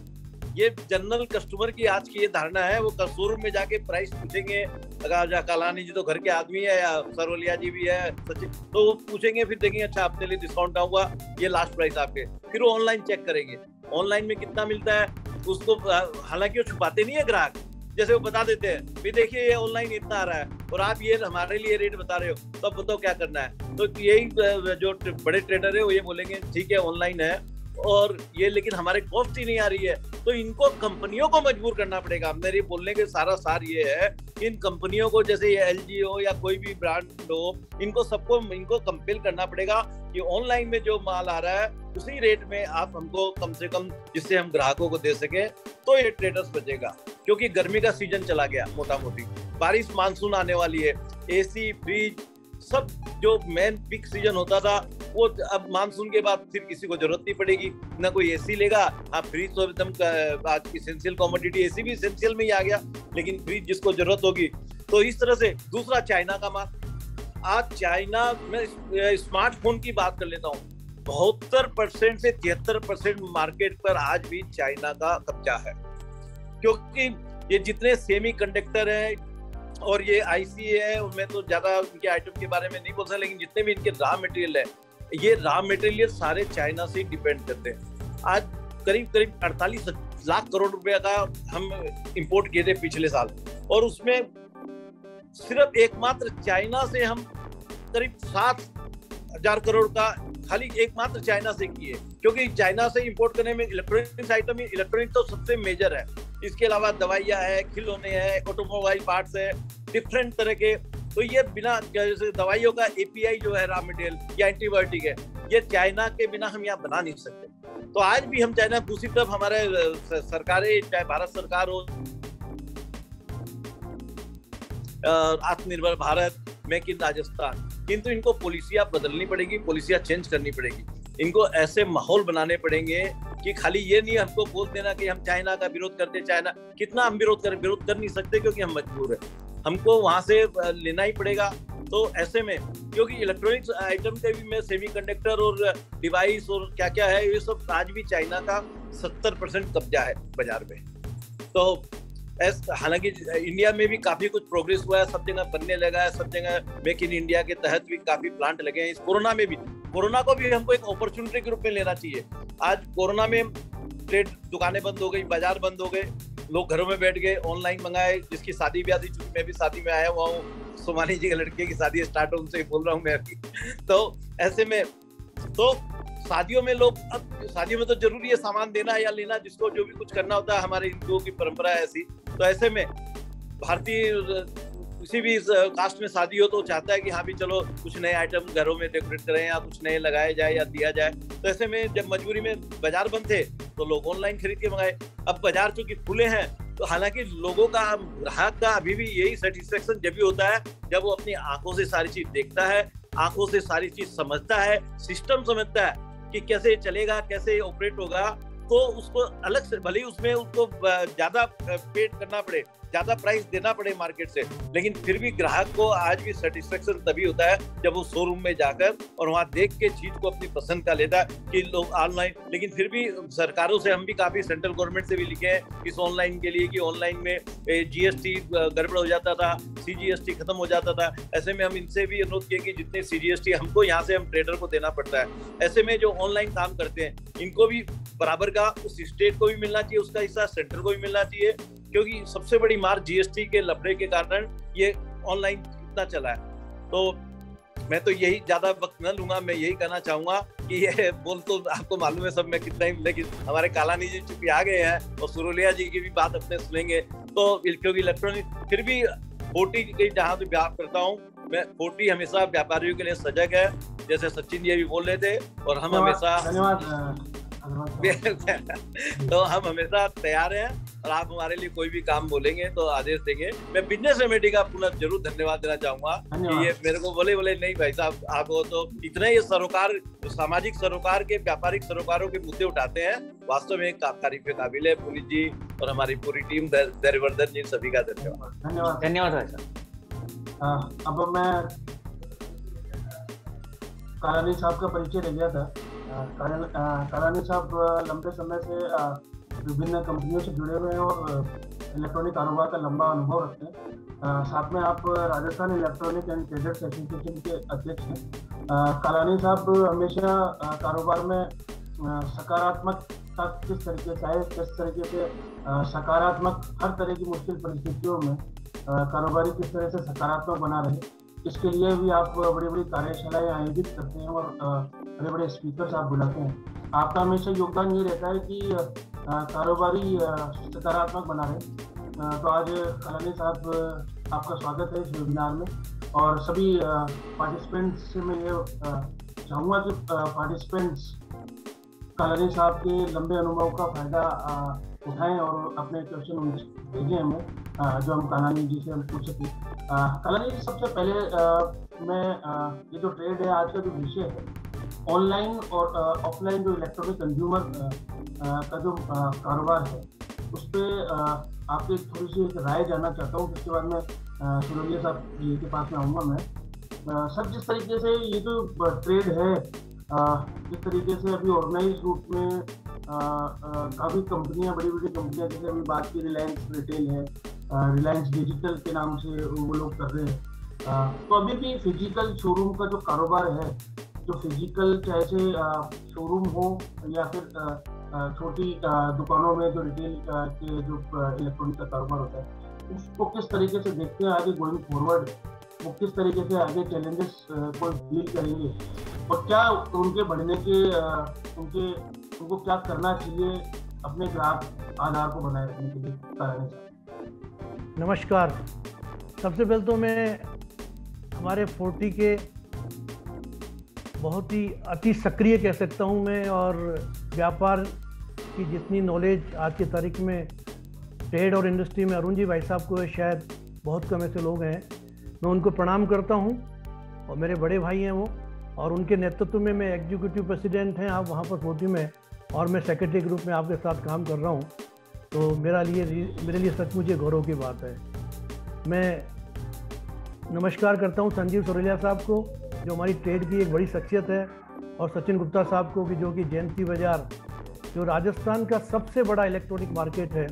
ये जनरल कस्टमर की आज की ये धारणा है, वो शोरूम में जाके प्राइस पूछेंगे। अगर कालानी जी तो घर के आदमी है, या सरोलिया जी भी है, सचिन, तो वो पूछेंगे, फिर देखेंगे अच्छा आपके लिए डिस्काउंट आऊंगा, ये लास्ट प्राइस आपके, फिर वो ऑनलाइन चेक करेंगे ऑनलाइन में कितना मिलता है उसको। हालांकि वो छुपाते नहीं है ग्राहक, जैसे वो बता देते हैं, भी देखिए ये ऑनलाइन इतना आ रहा है और आप ये हमारे लिए रेट बता रहे हो, तो अब बताओ क्या करना है। तो यही जो बड़े ट्रेडर है वो ये बोलेंगे ठीक है ऑनलाइन है, और ये लेकिन हमारे कॉस्ट ही नहीं आ रही है। तो इनको कंपनियों को मजबूर करना पड़ेगा। मेरे बोलने के सारा सार ये है, इन कंपनियों को, जैसे ये एलजी हो या कोई भी ब्रांड हो, इनको कंपेल करना पड़ेगा कि ऑनलाइन में जो माल आ रहा है उसी रेट में आप हमको कम से कम, जिससे हम ग्राहकों को दे सके, तो ये ट्रेडर्स बचेगा। क्योंकि गर्मी का सीजन चला गया, मोटा मोटी बारिश, मानसून आने वाली है, एसी, फ्रिज, सब जो मेन पीक सीजन होता था वो अब मानसून के बाद फिर किसी को जरूरत नहीं पड़ेगी, ना कोई एसी लेगा। हाँ, फ्रिज तो एकदम आज इसेंशियल कमोडिटी, एसी भी इसेंशियल में ही आ गया, लेकिन फ्रिज जिसको जरूरत होगी। तो इस तरह से दूसरा चाइना का माल, आज चाइना में स्मार्टफोन की बात कर लेता हूँ, 72% से 73% मार्केट पर आज भी चाइना का कब्जा है। क्योंकि ये जितने सेमी कंडक्टर है और ये आईसी है, उनमें तो ज्यादा उनके आइटम के बारे में नहीं बोल सकता, लेकिन जितने भी इनके रॉ मटेरियल है, ये रॉ मटेरियल सारे चाइना से डिपेंड करते हैं। आज करीब 48 लाख करोड़ रुपए का हम इंपोर्ट किए थे पिछले साल, और उसमें सिर्फ एकमात्र चाइना से हम करीब 7,000 करोड़ का खाली एकमात्र चाइना से किए। क्योंकि चाइना से इंपोर्ट करने में इलेक्ट्रॉनिक्स आइटम, इलेक्ट्रॉनिक तो सबसे मेजर है, इसके अलावा दवाइयाँ है, खिलौने हैं, ऑटोमोबाइल पार्ट्स है, डिफरेंट तरह के। तो ये बिना, जैसे दवाइयों का एपीआई जो है रॉ मटेरियल या एंटीबायोटिक है, ये चाइना के बिना हम यहाँ बना नहीं सकते। तो आज भी हम चाइना, दूसरी तरफ हमारे सरकारें, चाहे भारत सरकार हो, आत्मनिर्भर भारत, मेक इन राजस्थान, किंतु इनको पॉलिसियां बदलनी पड़ेगी, पॉलिसियां चेंज करनी पड़ेगी। इनको ऐसे माहौल बनाने पड़ेंगे कि खाली ये नहीं हमको बोल देना कि हम चाइना का विरोध करते, चाइना कितना हम विरोध कर नहीं सकते क्योंकि हम मजबूर है, हमको वहां से लेना ही पड़ेगा। तो ऐसे में क्योंकि इलेक्ट्रॉनिक्स आइटम के भी में सेमीकंडक्टर और डिवाइस और क्या क्या है, ये सब आज भी चाइना का 70% कब्जा है बाजार में। तो हालांकि इंडिया में भी काफी कुछ प्रोग्रेस हुआ है, सब जगह बनने लगा है, सब जगह मेक इन इंडिया के तहत भी काफी प्लांट लगे हैं। इस कोरोना में भी, कोरोना को भी हमको एक अपॉर्चुनिटी के रूप में लेना चाहिए। आज कोरोना में ट्रेड दुकानें बंद हो गई, बाजार बंद हो गए, लोग घरों में बैठ गए, ऑनलाइन मंगाए, जिसकी शादी ब्याह थी, चूंकि मैं भी शादी में आया हुआ हूँ, सोमानी जी के लड़के की शादी स्टार्ट हो, उनसे बोल रहा हूँ मैं अभी। तो ऐसे में तो शादियों में लोग, अब शादियों में तो जरूरी है सामान देना या लेना, जिसको जो भी कुछ करना होता है, हमारे हिंदुओं की परंपरा है ऐसी। तो ऐसे में भारतीय किसी भी कास्ट में शादी हो तो चाहता है कि हाँ भी चलो कुछ नए आइटम घरों में डेकोरेट करें या कुछ नए लगाए जाए या दिया जाए। तो ऐसे में जब मजबूरी में बाजार बंद थे तो लोग ऑनलाइन खरीद के मंगाए। अब बाजार चूंकि खुले हैं तो हालांकि लोगों का, ग्राहक का अभी भी यही सेटिस्फेक्शन जब भी होता है जब वो अपनी आंखों से सारी चीज देखता है, आंखों से सारी चीज समझता है, सिस्टम समझता है कि कैसे चलेगा, कैसे ऑपरेट होगा। तो उसको अलग से, भले ही उसमें उसको ज्यादा पेड करना पड़े, ज्यादा प्राइस देना पड़े मार्केट से, लेकिन फिर भी ग्राहक को आज भी सेटिस्फेक्शन तभी होता है जब वो शोरूम में जाकर और वहां देख के चीज को अपनी पसंद का लेता है कि लोग ऑनलाइन। लेकिन फिर भी सरकारों से हम भी काफी, सेंट्रल गवर्नमेंट से भी लिखे हैं इस ऑनलाइन के लिए कि ऑनलाइन में जीएसटी गड़बड़ हो जाता था, सीजीएसटी खत्म हो जाता था। ऐसे में हम इनसे भी अनुरोध किए कि जितने सीजीएसटी हमको यहाँ से हम ट्रेडर को देना पड़ता है, ऐसे में जो ऑनलाइन काम करते हैं इनको भी बराबर का, उस स्टेट को भी मिलना चाहिए उसका हिस्सा, सेंटर को भी मिलना चाहिए, क्योंकि सबसे बड़ी मार जीएसटी के लफड़े के कारण ये ऑनलाइन इतना चला है। तो मैं तो यही, ज्यादा वक्त न लूंगा, मैं यही कहना चाहूंगा कि ये बोल तो आपको मालूम है सब मैं कितना ही, लेकिन हमारे कालानी जी चूंकि आ गए हैं और सुरोलिया जी की भी बात अपने सुनेंगे, तो क्योंकि इलेक्ट्रॉनिक फिर भी 40 की जहाँ भी बात करता हूँ मैं, 40 हमेशा व्यापारियों के लिए सजग है, जैसे सचिन जी भी बोल रहे थे, और हम हमेशा तो हम हमेशा तैयार हैं और आप हमारे लिए कोई भी काम बोलेंगे तो आदेश देंगे। मैं बिजनेस रेमेडी का पुनः जरूर धन्यवाद देना चाहूंगा कि ये मेरे को बोले नहीं भाई साहब आप हो तो इतने ये सरोकार, सामाजिक सरोकार के, व्यापारिक सरोकारों के मुद्दे उठाते हैं, वास्तव में तारीफ के काबिल है। पुनीत जी और हमारी पूरी टीम, दरिवर्धन जी, सभी का धन्यवाद। धन्यवाद भाई साहब। अब मैं कालानी साहब का परिचय ले गया था। कालानी साहब लंबे समय से विभिन्न कंपनियों से जुड़े हुए हैं और इलेक्ट्रॉनिक कारोबार का लंबा अनुभव रखते हैं। साथ में आप Rajasthan electronic and traders association के अध्यक्ष हैं। कालानी साहब हमेशा कारोबार में सकारात्मकता किस तरीके से आए, किस तरीके से सकारात्मक, हर तरह की मुश्किल परिस्थितियों में कारोबारी किस तरह से सकारात्मक बना रहे, इसके लिए भी आप बड़ी बड़ी कार्यशालाएं आयोजित करते हैं और बड़े बड़े स्पीकर्स आप बुलाते हैं। आपका हमेशा योगदान ये रहता है कि कारोबारी सकारात्मक बना रहे। तो आज कालानी साहब आपका स्वागत है इस वेबिनार में, और सभी पार्टिसिपेंट्स से मैं ये चाहूँगा कि पार्टिसिपेंट्स कालानी साहब के लंबे अनुभव का फायदा उठाएं और अपने क्वेश्चन भेजें हमें, जो हम कालानी जी से हम पूछ सकें। कालानी जी, सबसे पहले मैं ये जो ट्रेड है, आज का जो विषय है, ऑनलाइन और ऑफलाइन जो इलेक्ट्रॉनिक कंज्यूमर का जो कारोबार है, उस पर आपकी थोड़ी सी राय जानना चाहता हूँ। उसके बाद मैं सुरोलिया साहब जी के पास में आऊँगा। मैं सर, जिस तरीके से ये जो ट्रेड है, जिस तरीके से अभी ऑर्गेनाइज रूप में काफ़ी कंपनियां, बड़ी बड़ी कंपनियां, जैसे अभी बात की रिलायंस रिटेल है, रिलायंस डिजिटल के नाम से वो लोग कर रहे हैं, तो अभी भी फिजिकल शोरूम का जो कारोबार है, जो फिजिकल चाहे से शोरूम हो या फिर छोटी दुकानों में जो रिटेल के जो इलेक्ट्रॉनिक का कारोबार होता है, उसको किस तरीके से देखते हैं आगे गोइंग फॉरवर्ड, वो किस तरीके से आगे चैलेंजेस को डील करेंगे और क्या उनके बढ़ने के उनको क्या करना चाहिए अपने ग्राहक आधार को बनाए रखने के लिए। नमस्कार। सबसे पहले तो मैं हमारे 40 के बहुत ही अति सक्रिय कह सकता हूँ मैं, और व्यापार की जितनी नॉलेज आज की तारीख में ट्रेड और इंडस्ट्री में अरुण जी भाई साहब को शायद बहुत कम ऐसे लोग हैं। मैं उनको प्रणाम करता हूँ और मेरे बड़े भाई हैं वो, और उनके नेतृत्व में मैं एग्जीक्यूटिव प्रेसिडेंट हैं आप वहाँ पर फोर्टी में, और मैं सेक्रेटरी ग्रुप में आपके साथ काम कर रहा हूँ। तो मेरे लिए सचमुच ये गौरव की बात है। मैं नमस्कार करता हूँ संजीव सुरेलिया साहब को, जो हमारी ट्रेड की एक बड़ी शख्सियत है, और सचिन गुप्ता साहब को भी, जो कि जयंती बाजार जो राजस्थान का सबसे बड़ा इलेक्ट्रॉनिक मार्केट है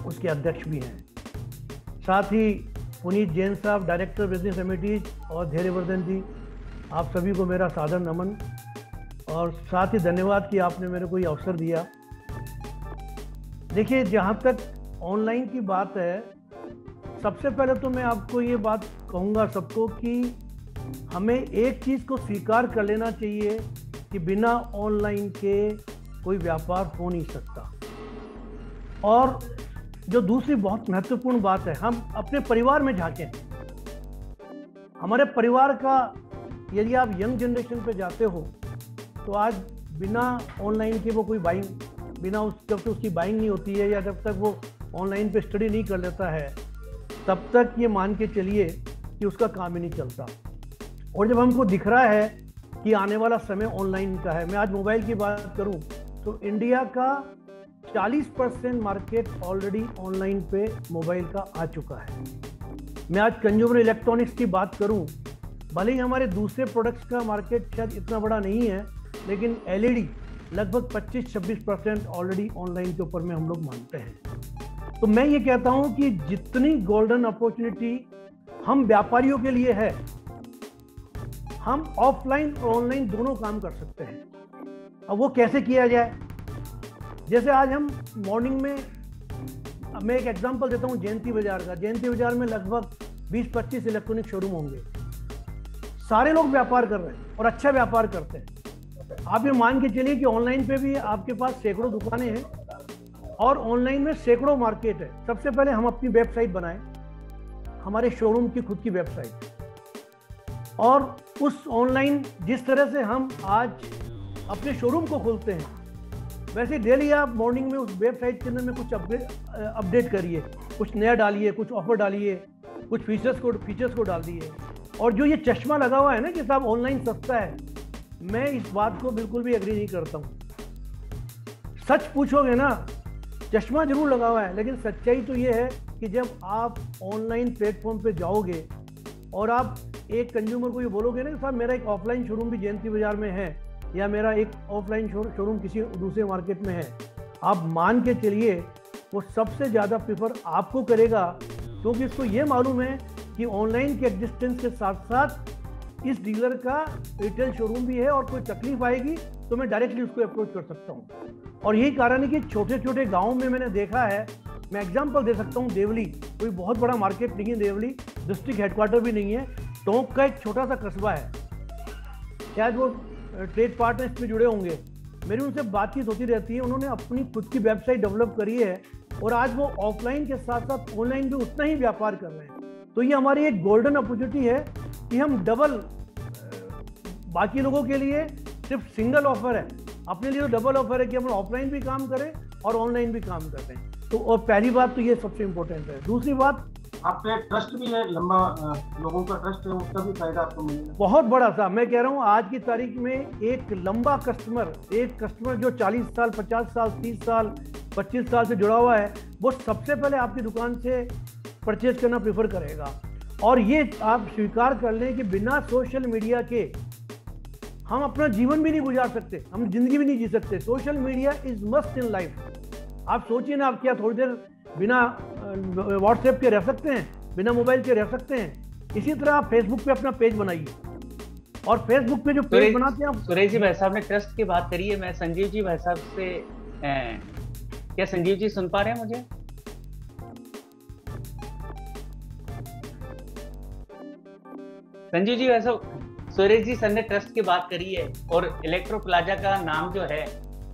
उसके अध्यक्ष भी हैं। साथ ही पुनीत जैन साहब, डायरेक्टर बिजनेस एमिटीज, और धैर्यवर्धन जी, आप सभी को मेरा सादर नमन, और साथ ही धन्यवाद कि आपने मेरे को ये अवसर दिया। देखिए, जहाँ तक ऑनलाइन की बात है, सबसे पहले तो मैं आपको ये बात कहूँगा सबको कि हमें एक चीज़ को स्वीकार कर लेना चाहिए कि बिना ऑनलाइन के कोई व्यापार हो नहीं सकता। और जो दूसरी बहुत महत्वपूर्ण बात है, हम अपने परिवार में झांकें। हमारे परिवार का, यदि आप यंग जनरेशन पे जाते हो तो आज बिना ऑनलाइन के वो कोई बाइंग, बिना जब तक उसकी बाइंग नहीं होती है, या जब तक वो ऑनलाइन पे स्टडी नहीं कर लेता है, तब तक ये मान के चलिए कि उसका काम ही नहीं चलता। और जब हमको दिख रहा है कि आने वाला समय ऑनलाइन का है, मैं आज मोबाइल की बात करूं तो इंडिया का 40% मार्केट ऑलरेडी ऑनलाइन पे मोबाइल का आ चुका है। मैं आज कंज्यूमर इलेक्ट्रॉनिक्स की बात करूं, भले ही हमारे दूसरे प्रोडक्ट्स का मार्केट शायद इतना बड़ा नहीं है, लेकिन एलईडी लगभग 25-26% ऑलरेडी ऑनलाइन के ऊपर में हम लोग मानते हैं। तो मैं ये कहता हूं कि जितनी गोल्डन अपॉर्चुनिटी हम व्यापारियों के लिए है, हम ऑफलाइन और ऑनलाइन दोनों काम कर सकते हैं। अब वो कैसे किया जाए? जैसे आज हम मॉर्निंग में, मैं एक एग्जांपल देता हूँ जयंती बाजार का। जयंती बाजार में लगभग 20-25 इलेक्ट्रॉनिक शोरूम होंगे। सारे लोग व्यापार कर रहे हैं और अच्छा व्यापार करते हैं। आप ये मान के चलिए कि ऑनलाइन पे भी आपके पास सैकड़ों दुकानें हैं और ऑनलाइन में सैकड़ों मार्केट है। सबसे पहले हम अपनी वेबसाइट बनाएं, हमारे शोरूम की खुद की वेबसाइट, और उस ऑनलाइन जिस तरह से हम आज अपने शोरूम को खोलते हैं, वैसे डेली आप मॉर्निंग में उस वेबसाइट के अंदर में कुछ अपडेट करिए, कुछ नया डालिए, कुछ ऑफर डालिए, कुछ फीचर्स को डाल दिए। और जो ये चश्मा लगा हुआ है ना कि साहब ऑनलाइन सस्ता है, मैं इस बात को बिल्कुल भी एग्री नहीं करता हूँ। सच पूछोगे ना, चश्मा जरूर लगा हुआ है, लेकिन सच्चाई तो ये है कि जब आप ऑनलाइन प्लेटफॉर्म पे जाओगे और आप एक कंज्यूमर को ये बोलोगे ना कि साहब मेरा एक ऑफलाइन शोरूम भी जयंती बाजार में है, या मेरा एक ऑफलाइन शोरूम किसी दूसरे मार्केट में है, आप मान के चलिए वो सबसे ज़्यादा प्रेफर आपको करेगा, क्योंकि इसको ये मालूम है कि ऑनलाइन के एग्जिस्टेंस के साथ साथ इस डीलर का रिटेल शोरूम भी है, और कोई तकलीफ आएगी तो मैं डायरेक्टली उसको अप्रोच कर सकता हूँ। और यही कारण है कि छोटे छोटे गाँव में मैंने देखा है, मैं एग्जाम्पल दे सकता हूँ, देवली कोई बहुत बड़ा मार्केट नहीं है, देवली डिस्ट्रिक्ट हेडक्वार्टर भी नहीं है, टोंक का एक छोटा सा कस्बा है, शायद वो ट्रेड पार्टनर्स में जुड़े होंगे, मेरी उनसे बातचीत होती रहती है। उन्होंने अपनी खुद की वेबसाइट डेवलप करी है और आज वो ऑफलाइन के साथ साथ ऑनलाइन भी उतना ही व्यापार कर रहे हैं। तो ये हमारी एक गोल्डन अपॉर्चुनिटी है कि हम डबल, बाकी लोगों के लिए सिर्फ सिंगल ऑफर है, अपने लिए तो डबल ऑफर है कि हम ऑफलाइन भी काम करें और ऑनलाइन भी काम करते हैं। तो और पहली बात तो ये सबसे इम्पोर्टेंट है। दूसरी बात, आप पे ट्रस्ट भी है, लंबा लोगों का ट्रस्ट है, उसका भी फायदा आपको मिलेगा बहुत बड़ा सा। मैं कह रहा हूँ आज की तारीख में एक लंबा कस्टमर, एक कस्टमर जो 40 साल, 50 साल, 30 साल, 25 साल से जुड़ा हुआ है, वो सबसे पहले आपकी दुकान से परचेज करना प्रेफर करेगा। और ये आप स्वीकार कर लें कि बिना सोशल मीडिया के हम अपना जीवन भी नहीं गुजार सकते, हम जिंदगी भी नहीं जी सकते। Social media is must in life. आप सोचिए ना, आप क्या थोड़ी देर बिना व्हाट्सएप के रह सकते हैं, बिना मोबाइल के रह सकते हैं? इसी तरह आप फेसबुक पे अपना पेज बनाइए, और फेसबुक पे जो पेज बनाते हैं आप। सुरेश जी भाई साहब ने ट्रस्ट की बात करी है, मैं संजीव जी भाई साहब से, क्या संजीव जी सुन पा रहे हैं मुझे? संजीव जी भाई साहब, सुरेश जी सर ने ट्रस्ट की बात करी है, और इलेक्ट्रो प्लाजा का नाम जो है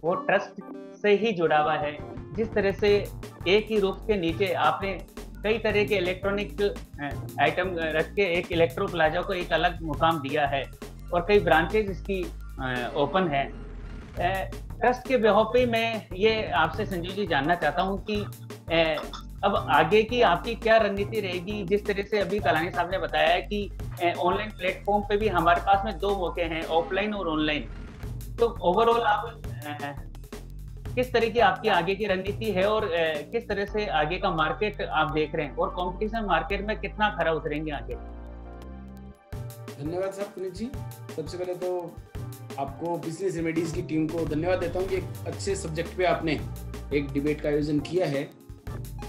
वो ट्रस्ट से ही जुड़ा हुआ है। जिस तरह से एक ही रूफ के नीचे आपने कई तरह के इलेक्ट्रॉनिक आइटम रख के एक इलेक्ट्रो प्लाजा को एक अलग मुकाम दिया है, और कई ब्रांचेज इसकी ओपन है। ट्रस्ट के बेहद पे मैं ये आपसे संजीव जी जानना चाहता हूँ कि अब आगे की आपकी क्या रणनीति रहेगी? जिस तरह से अभी कलानी साहब ने बताया है कि ऑनलाइन प्लेटफॉर्म पे भी हमारे पास में 2 मौके हैं, ऑफलाइन और ऑनलाइन, तो ओवरऑल आप किस तरह की आपकी आगे की रणनीति है और किस तरह से आगे का मार्केट आप देख रहे हैं और कंपटीशन मार्केट में कितना खरा उतरेंगे आगे? धन्यवाद साहब पुनीत जी। सबसे पहले तो आपको बिजनेस रेमेडीज की टीम को धन्यवाद देता हूँ कि एक अच्छे सब्जेक्ट पे आपने एक डिबेट का आयोजन किया है।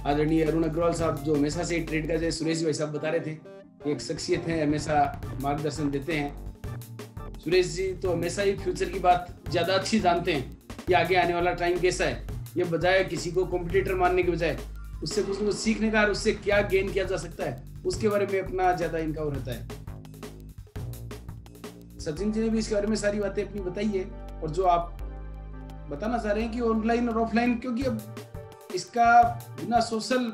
आदरणीय अरुण अग्रवाल साहब जो हमेशा से ट्रेड का, जैसे सुरेश भाई साहब बता रहे थे, एक शख्सियत है, हमेशा मार्गदर्शन देते हैं। सुरेश जी तो हमेशा ही फ्यूचर की बात ज्यादा अच्छी जानते हैं कि आगे आने वाला टाइम कैसा है। ये बजाय किसी को कॉम्पिटिटर मानने के बजाय उससे कुछ न कुछ सीखने का और उससे क्या गेन किया जा सकता है उसके बारे में अपना ज्यादा इनका वो रहता है। सचिन जी ने भी इसके बारे में सारी बातें अपनी बताई है। और जो आप बताना चाह रहे हैं कि ऑनलाइन और ऑफलाइन, क्योंकि अब इसका बिना सोशल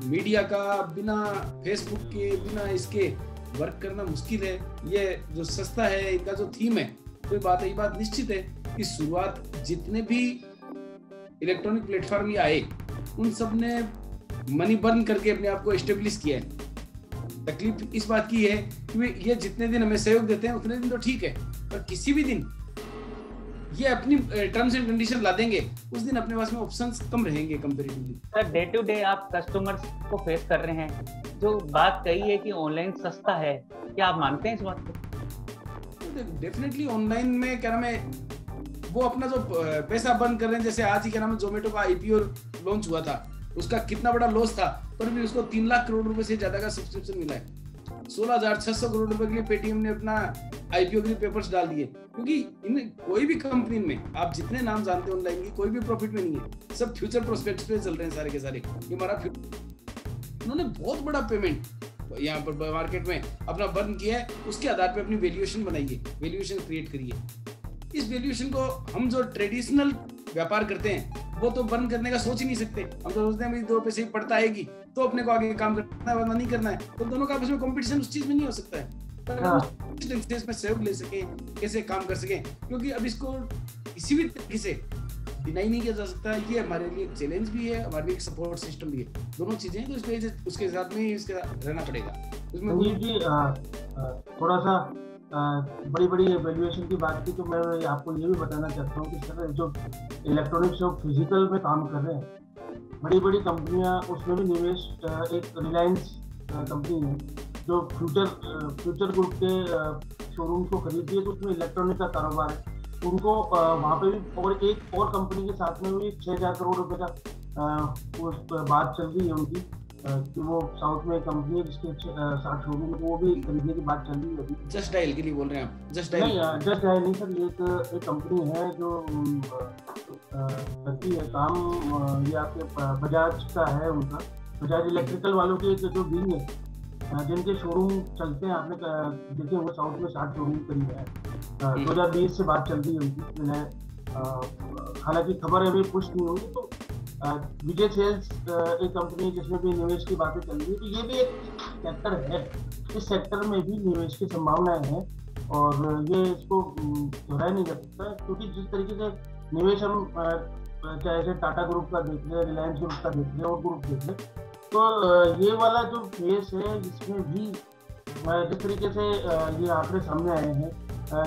मीडिया का, बिना फेसबुक के, बिना इसके वर्क करना मुश्किल है। ये जो सस्ता है, इनका जो थीम है, तो ये बात निश्चित है कि शुरुआत जितने भी इलेक्ट्रॉनिक प्लेटफॉर्म ये आए उन सब ने मनी बर्न करके अपने आप को एस्टेब्लिश किया है। तकलीफ इस बात की है कि ये जितने दिन हमें सहयोग देते हैं उतने दिन तो ठीक है, पर किसी भी दिन ये अपनी टर्म्स एंड कंडीशन ला देंगे, उस दिन अपने पास में ऑप्शंस कम रहेंगे comparatively. Sir, day to day आप कस्टमर्स को फेस कर रहे हैं, जो बात कही है कि ऑनलाइन सस्ता है, क्या आप मानते हैं इस बात को? डेफिनेटली ऑनलाइन में क्या नाम है, वो अपना जो पैसा बर्न कर रहे हैं। जैसे आज ही क्या नाम है, जोमेटो का आईपीओ लॉन्च हुआ था, उसका कितना बड़ा लॉस था, पर भी उसको 3 लाख करोड़ रुपए से ज्यादा का सब्सक्रिप्शन मिला है। 16,600 करोड़ रुपए के लिए पेटीएम ने अपना आईपीओ के लिए पेपर्स डाल दिए, क्योंकि इन कोई भी कंपनी में आप जितने नाम जानते हैं ऑनलाइन की, कोई भी प्रॉफिट में नहीं है, सब फ्यूचर प्रोस्पेक्ट्स पे चल रहे हैं सारे के सारे। ये हमारा उन्होंने बहुत बड़ा पेमेंट यहाँ पर मार्केट में अपना बर्न किया है, उसके आधार पे अपनी वैल्यूएशन बनाइए, वैल्यूएशन क्रिएट करिए। इस वैल्यूएशन को हम जो ट्रेडिशनल व्यापार करते हैं वो तो बर्न करने का सोच ही नहीं सकते। हम तो सोचते हैं 2 पैसे पड़ता आएगी तो अपने को आगे काम करना है, वरना नहीं करना है। तो दोनों का आपस में कंपटीशन उस चीज में नहीं हो सकता है, में सहयोग ले सके, कैसे काम कर सके, क्योंकि अब इसको किसी भी तरीके से डिनाई नहीं किया जा सकता। ये हमारे लिए एक चैलेंज भी है, हमारे लिए एक सपोर्ट सिस्टम भी है, दोनों चीजें हैं। तो उसके साथ में इसका रहना पड़ेगा। उसमें जी थोड़ा सा बड़ी वैल्यूएशन की बात की, तो मैं आपको ये भी बताना चाहता हूँ कि सर जो इलेक्ट्रॉनिक्स जो फिजिकल में काम कर रहे हैं, बड़ी कंपनियां, उसमें भी निवेश, एक रिलायंस कंपनी है जो फ्यूचर ग्रुप के शोरूम को खरीदी है, तो उसमें इलेक्ट्रॉनिक का कारोबार है। उनको वहाँ पे भी और एक और कंपनी के साथ में भी 6,000 करोड़ रुपए का बात चल रही है उनकी, कि वो साउथ में कंपनी है जिसके 60 शोरूम, वो भी खरीदने की बात चल रही है अभी। जस्ट डायल के लिए बोल रहे हैं आप? जस्ट डायल नहीं सर, ये एक कंपनी है जो करती है काम, ये आपके बजाज का है, उनका बजाज इलेक्ट्रिकल वालों की एक जो विंग है, जिनके शोरूम चलते हैं, आपने देखे होंगे साउथ में 60 शोरूम करीब है। 2020 से बात चल रही है उनकी, हालांकि खबर अभी पुष्ट नहीं हुई। तो विजय सेल्स एक कंपनी है जिसमें भी निवेश की बातें चल रही है, तो ये भी एक सेक्टर है, इस सेक्टर में भी निवेश की संभावनाएं हैं और ये इसको दोहराया नहीं जा सकता, क्योंकि जिस तरीके से निवेश हम चाहे टाटा ग्रुप का देख रहे हैं, रिलायंस ग्रुप का देख रहे हैं और ग्रुप देख रहे हैं, तो ये वाला जो फेस है जिसमें भी जिस तरीके से ये आंकड़े सामने आए हैं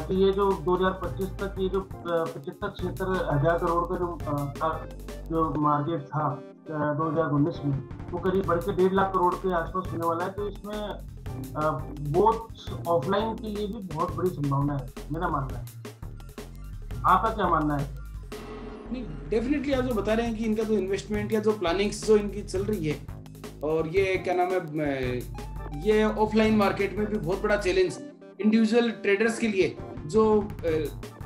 कि ये जो 2025 तक ये जो 75-76 हज़ार करोड़ का जो मार्केट था 2019 में, वो करीब बढ़ के 1.5 लाख करोड़ के आसपास होने वाला है। तो इसमें बोथ ऑफलाइन के लिए भी बहुत बड़ी संभावना है, मेरा मानना है। आपका क्या मानना है? नहीं, डेफिनेटली आप जो बता रहे हैं कि इनका जो इन्वेस्टमेंट या जो प्लानिंग्स जो इनकी चल रही है, और ये क्या नाम है, ये ऑफलाइन मार्केट में भी बहुत बड़ा चैलेंज इंडिविजुअल ट्रेडर्स के लिए, जो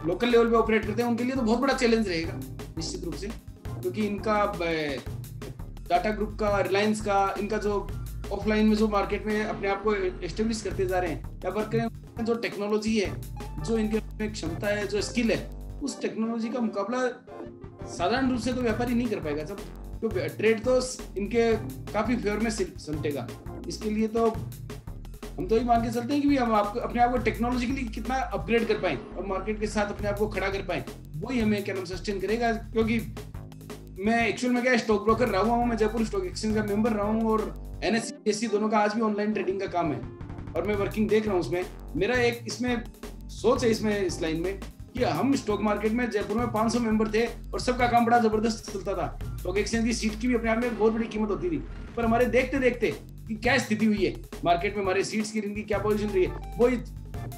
लोकल लेवल पे ऑपरेट करते हैं, उनके लिए तो बहुत बड़ा चैलेंज रहेगा निश्चित रूप से, क्योंकि इनका टाटा ग्रुप का, रिलायंस का, इनका जो ऑफलाइन में जो मार्केट में अपने आप को एस्टेब्लिश करते जा रहे हैं, या वर्क करें, जो टेक्नोलॉजी है, जो इनके क्षमता है, जो स्किल है, उस टेक्नोलॉजी का मुकाबला साधारण रूप से तो व्यापारी नहीं कर पाएगा। जब तो ट्रेड तो इनके काफी फेवर में समटेगा। इसके लिए तो हम तो ये मान के चलते हैं कि भी हम आपको अपने आप को टेक्नोलॉजिकली कितना अपग्रेड कर पाए और मार्केट के साथ अपने आप को खड़ा कर पाए, वही हमें क्या नाम सस्टेन करेगा। क्योंकि मैं एक्चुअल में क्या स्टॉक ब्रोकर रहा हूँ, मैं जयपुर स्टॉक एक्सचेंज का मेंबर रहा हूँ और NSE दोनों का आज भी ऑनलाइन ट्रेडिंग का काम है और मैं वर्किंग देख रहा हूँ उसमें। मेरा एक इसमें सोच है इसमें इस लाइन में कि हम स्टॉक मार्केट में जयपुर में 500 मेंबर थे और सबका काम बड़ा जबरदस्त चलता था। स्टॉक एक्सचेंज की सीट की भी अपने आप में बहुत बड़ी कीमत होती थी, पर हमारे देखते देखते कि क्या स्थिति हुई है मार्केट में, हमारे सीट्स की इनकी क्या पोजीशन रही है, वो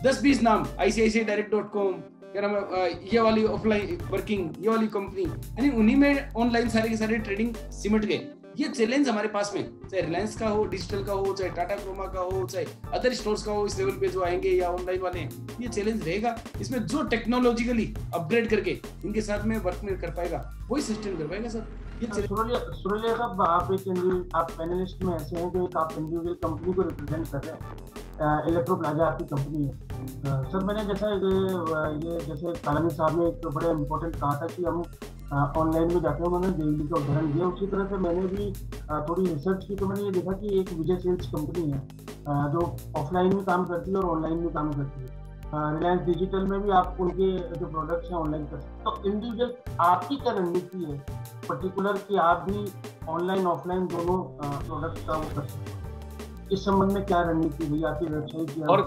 10-20 नाम ICICIdirect.com, क्या नाम है, ये वाली ऑफलाइन वर्किंग, ये वाली कंपनी, यानी उन्हीं में ऑनलाइन सारे के सारे ट्रेडिंग सिमट गए। ये चैलेंज हमारे पास में, चाहे रिलायंस का हो, डिजिटल का हो, चाहे टाटा क्रोमा का हो, चाहे अदर स्टोर्स का हो, इस लेवल पे जो आएंगे या ऑनलाइन वाले हैं, ये चैलेंज रहेगा। इसमें जो टेक्नोलॉजिकली अपग्रेड करके इनके साथ में वर्क में कर पाएगा वही सस्टेन कर पाएगा सर। सुरलिया साहब, आप पैनलिस्ट में ऐसे हैं जो एक आप इंडिविजुअल कंपनी को रिप्रेजेंट कर रहे हैं, इलेक्ट्रो प्लाजा आपकी कंपनी है। सर मैंने जैसे कालानी साहब ने एक बड़े इम्पोर्टेंट कहा था कि हम ऑनलाइन में जाते हैं, उन्होंने दिल्ली का उदाहरण दिया, उसी तरह से मैंने भी थोड़ी रिसर्च की तो मैंने ये देखा कि एक विजय सेल्स कंपनी है जो ऑफलाइन में काम करती है और ऑनलाइन में काम करती है। रिलायंस डिजिटल में भी आप उनके जो प्रोडक्ट्स हैं ऑनलाइन कर सकते हैं। तो इंडिविजुअल आपकी क्या रणनीति है पर्टिकुलर कि आप भी ऑनलाइन ऑफलाइन दोनों प्रोडक्ट्स का वो कर सकते हैं? इस संबंध में क्या रणनीति हुई आपकी वेबसाइट की? और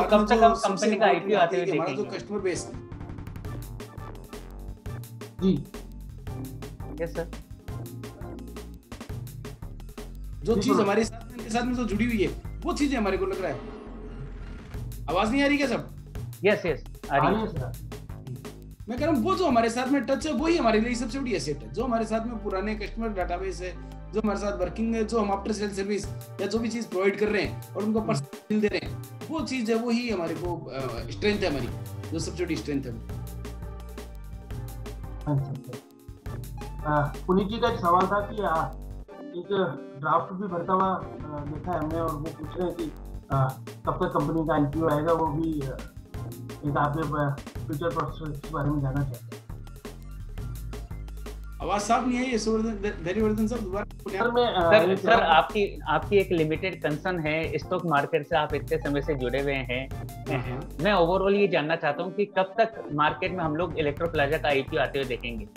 कब तक हम कंपनी का IPO आते हुए देखेंगे? जो कस्टमर बेस जी यस सर, जो चीज हमारे साथ इनके साथ में जो जुड़ी हुई है वो चीजें हमारे को लग रहा है। आवाज नहीं आ रही क्या सब? यस आ रही है सर। मैं कह रहा हूँ वो जो हमारे साथ में टच है वही हमारे लिए सबसे बड़ी एसेट है। जो हमारे साथ में पुराने कस्टमर डाटाबेस है, जो हमारे साथ वर्किंग है, जो हम आफ्टर सेल सर्विस या जो भी चीज प्रोवाइड कर रहे हैं और उनको पर्सनल दे रहे हैं, वो चीज है, वही हमारे को स्ट्रेंथ है, हमारी जो सबसे बड़ी स्ट्रेंथ है। पुनीत जी का एक सवाल था कि एक ड्राफ्ट भी भरता हुआ देखा है हमने और वो पूछ रहे हैं कि कब तक कंपनी का IPO आएगा, वो भी एक आपके फ्यूचर प्रोस्पेक्ट्स के बारे में जानना चाहते हैं। आवाज साफ नहीं है ये धैर्यवर्धन सर, दोबारा सर आपकी एक लिमिटेड कंसर्न है स्टॉक मार्केट से, आप इतने समय से जुड़े हुए हैं। मैं ओवरऑल ये जानना चाहता हूँ कि कब तक मार्केट में हम लोग इलेक्ट्रो प्लाजा का IPO आते हुए देखेंगे?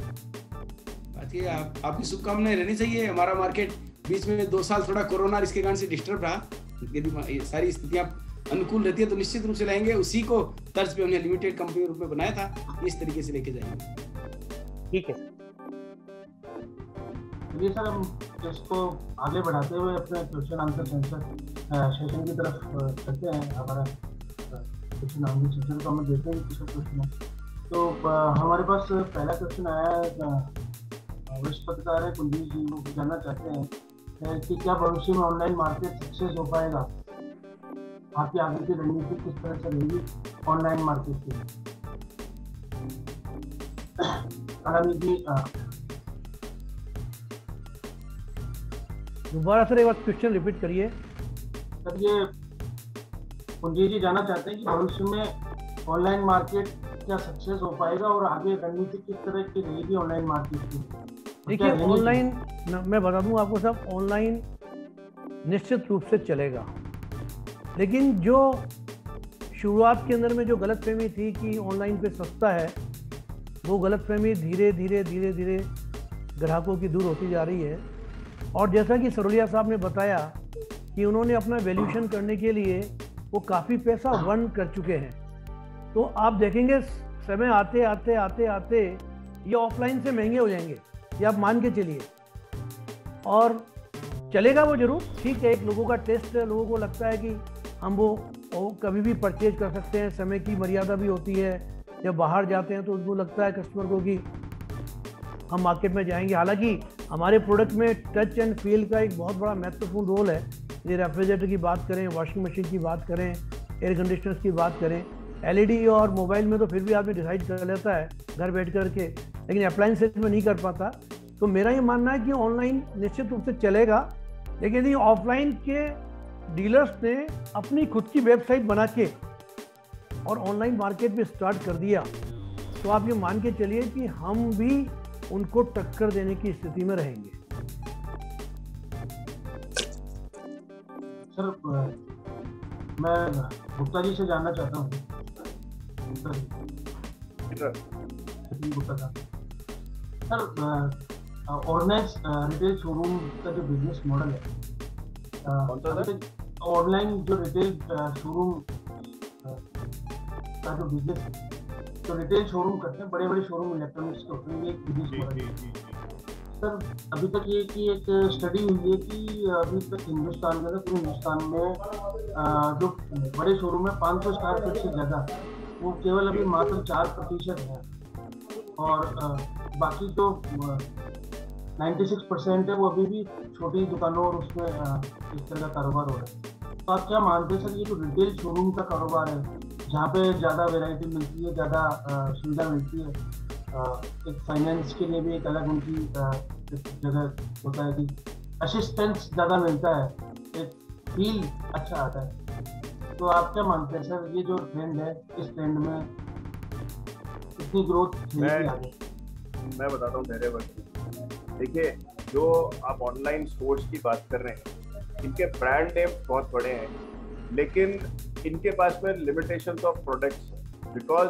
आपकी शुभकामनाएं रहनी चाहिए। हमारा मार्केट बीच में 2 साल थोड़ा कोरोना इसके कारण से डिस्टर्ब रहा, यदि सारी स्थितियां अनुकूल रहती है तो निश्चित रूप से लाएंगे। उसी को तर्ज पे हमने लिमिटेड कंपनी के रूप में बनाया था, इस तरीके से लेके जाएंगे। ठीक है चलिए सर, हम इसको आगे बढ़ाते हुए अपने क्वेश्चन आंसर सेशन की तरफ चलते हैं। हमारा क्वेश्चन आंसर सेशन को हमें देखते हैं किसका क्वेश्चन है। तो हमारे पास पहला क्वेश्चन आया है, वरिष्ठ पत्रकार है कुलदीप जी, वो जानना चाहते हैं कि क्या भविष्य में ऑनलाइन मार्केट सक्सेस हो पाएगा? आपकी आगे की रणनीति किस तरह से रहेगी ऑनलाइन मार्केट की? दोबारा सर एक बार क्वेश्चन रिपीट करिए। सर ये कुलदीप जी जानना चाहते हैं कि भविष्य में ऑनलाइन मार्केट क्या सक्सेस हो पाएगा और आगे रणनीति किस तरह की रहेगी ऑनलाइन मार्केट की? देखिए ऑनलाइन मैं बता दूं आपको सब, ऑनलाइन निश्चित रूप से चलेगा, लेकिन जो शुरुआत के अंदर में जो गलतफहमी थी कि ऑनलाइन पे सस्ता है, वो गलतफहमी धीरे धीरे ग्राहकों की दूर होती जा रही है। और जैसा कि सरोलिया साहब ने बताया कि उन्होंने अपना वैल्यूएशन करने के लिए वो काफ़ी पैसा अर्न कर चुके हैं, तो आप देखेंगे समय आते आते ये ऑफलाइन से महंगे हो जाएंगे, ये आप मान के चलिए। और चलेगा वो जरूर, ठीक है, एक लोगों का टेस्ट है, लोगों को लगता है कि हम वो कभी भी परचेज कर सकते हैं, समय की मर्यादा भी होती है। जब बाहर जाते हैं तो उनको लगता है कस्टमर को कि हम मार्केट में जाएंगे। हालांकि हमारे प्रोडक्ट में टच एंड फील का एक बहुत बड़ा महत्वपूर्ण रोल है। ये रेफ्रिजरेटर की बात करें, वॉशिंग मशीन की बात करें, एयर कंडीशनर्स की बात करें, LED और मोबाइल में तो फिर भी आदमी डिसाइड कर लेता है घर बैठ कर के, लेकिन अप्लायंसेज में नहीं कर पाता। तो मेरा ये मानना है कि ऑनलाइन निश्चित रूप से चलेगा, लेकिन यदि ऑफलाइन के डीलर्स ने अपनी खुद की वेबसाइट बना के और ऑनलाइन मार्केट में स्टार्ट कर दिया, तो आप ये मान के चलिए कि हम भी उनको टक्कर देने की स्थिति में रहेंगे। सर मैं गुप्ता जी से जानना चाहता हूँ। गुप्ता साहब, सर ऑर्गेनाइज रिटेल शोरूम का जो बिजनेस मॉडल है, ऑनलाइन जो रिटेल शोरूम का जो बिजनेस, जो रिटेल शोरूम करते हैं, बड़े बड़े शोरूम इलेक्ट्रॉनिक्स के होते हैं, ये एक बिजनेस मॉडल है। सर अभी तक ये की एक स्टडी हुई है कि अभी तक हिंदुस्तान में, पूरे हिंदुस्तान में जो बड़े शोरूम है 500 स्क्वायर फीट से ज़्यादा, वो केवल अभी मात्र 4% है, और बाकी जो 96% है वो अभी भी छोटी दुकानों और उसमें इस तरह का कारोबार हो रहा है। तो आप क्या मानते हैं सर, ये जो रिटेल शोरूम का कारोबार है, जहाँ पे ज़्यादा वैरायटी मिलती है, ज़्यादा सुविधा मिलती है, एक फाइनेंस के लिए भी एक अलग उनकी जगह होता है कि असिस्टेंस ज़्यादा मिलता है, एक फील अच्छा आता है, तो आप क्या मानते हैं सर, ये जो ट्रेंड है, इस ट्रेंड में कितनी ग्रोथ मिलेगी आगे? मैं बताता हूँ धैर्य वर्ष। देखिए, जो आप ऑनलाइन स्टोर्स की बात कर रहे हैं, इनके ब्रांड नेम बहुत बड़े हैं, लेकिन इनके पास में limitations of products, because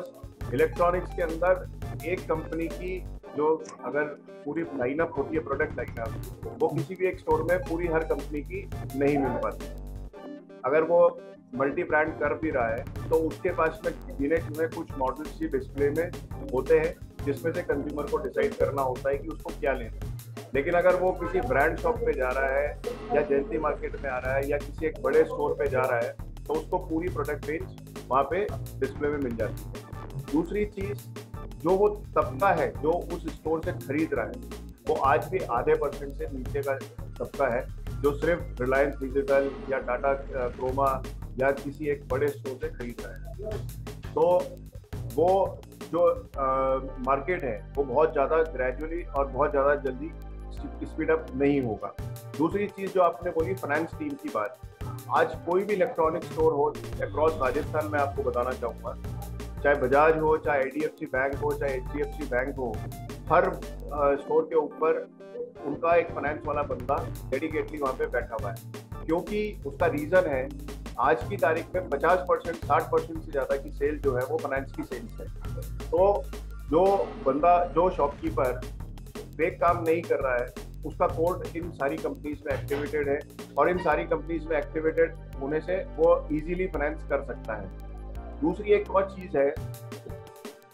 electronics के अंदर एक कंपनी की जो अगर पूरी लाइनअप होती है, प्रोडक्ट लाइनअप, वो किसी भी एक स्टोर में पूरी हर कंपनी की नहीं मिल पाती। अगर वो मल्टी ब्रांड कर भी रहा है तो उसके पास में गिने चुने कुछ मॉडल्स ही डिस्प्ले में होते हैं, जिसमें से कंज्यूमर को डिसाइड करना होता है कि उसको क्या लेना है। लेकिन अगर वो किसी ब्रांड शॉप पे जा रहा है, या जयंती मार्केट में आ रहा है, या किसी एक बड़े स्टोर पे जा रहा है, तो उसको पूरी प्रोडक्ट रेंज वहाँ पे डिस्प्ले में मिल जाती है। दूसरी चीज, जो वो तबका है जो उस स्टोर से खरीद रहा है, वो आज भी आधे % से नीचे का तबका है, जो सिर्फ रिलायंस डिजिटल या टाटा क्रोमा या किसी एक बड़े स्टोर से खरीद रहा है। तो वो जो मार्केट है वो बहुत ज़्यादा ग्रेजुअली और बहुत ज़्यादा जल्दी स्पीड अप नहीं होगा। दूसरी चीज़ जो आपने बोली फाइनेंस टीम की बात, आज कोई भी इलेक्ट्रॉनिक स्टोर हो अक्रॉस राजस्थान में, आपको बताना चाहूँगा, चाहे बजाज हो, चाहे IDFC बैंक हो, चाहे HDFC बैंक हो, हर स्टोर के ऊपर उनका एक फाइनेंस वाला बंदा डेडिकेटली वहाँ पे बैठा हुआ है। क्योंकि उसका रीज़न है, आज की तारीख में 50% 60% से ज़्यादा की सेल जो है वो फाइनेंस की सेल्स है। तो जो बंदा, जो शॉपकीपर फेक काम नहीं कर रहा है, उसका कोड इन सारी कंपनीज में एक्टिवेटेड है, और इन सारी कंपनीज में एक्टिवेटेड होने से वो इजीली फाइनेंस कर सकता है। दूसरी एक और चीज़ है,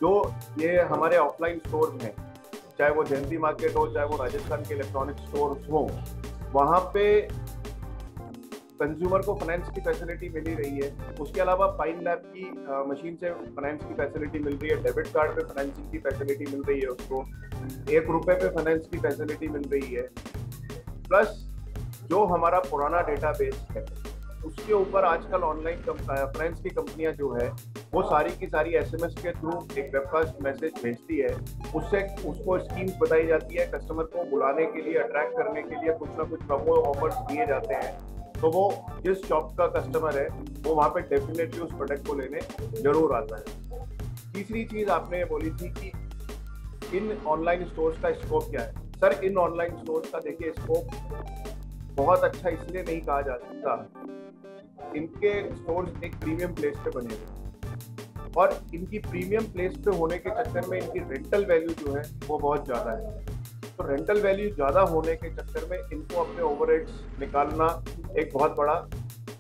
जो ये हमारे ऑफलाइन स्टोर्स हैं, चाहे वो जयंती मार्केट हो, चाहे वो राजस्थान के इलेक्ट्रॉनिक स्टोर्स हो, वहाँ पे कंज्यूमर को फाइनेंस की फैसिलिटी मिल ही रही है। उसके अलावा फाइन लैब की मशीन से फाइनेंस की फैसिलिटी मिल रही है, डेबिट कार्ड पे फाइनेंसिंग की फैसिलिटी मिल रही है, उसको 1 रुपए पे फाइनेंस की फैसिलिटी मिल रही है। प्लस जो हमारा पुराना डेटाबेस है, उसके ऊपर आजकल ऑनलाइन फाइनेंस की कंपनियां जो है, वो सारी की सारी SMS के थ्रू एक वेबकास्ट मैसेज भेजती है, उससे उसको स्कीम्स बताई जाती है, कस्टमर को बुलाने के लिए, अट्रैक्ट करने के लिए कुछ ना कुछ प्रोमो ऑफर्स दिए जाते हैं। तो वो जिस शॉप का कस्टमर है वो वहाँ पे डेफिनेटली उस प्रोडक्ट को लेने जरूर आता है। तीसरी चीज़ आपने बोली थी कि इन ऑनलाइन स्टोर्स का स्कोप क्या है। सर, इन ऑनलाइन स्टोर्स का देखिए स्कोप बहुत अच्छा इसलिए नहीं कहा जा सकता, इनके स्टोर्स एक प्रीमियम प्लेस पे बने हुए, और इनकी प्रीमियम प्लेस पे होने के चक्कर में इनकी रेंटल वैल्यू जो है वो बहुत ज़्यादा है। तो रेंटल वैल्यू ज़्यादा होने के चक्कर में इनको अपने ओवरहेड्स निकालना एक बहुत बड़ा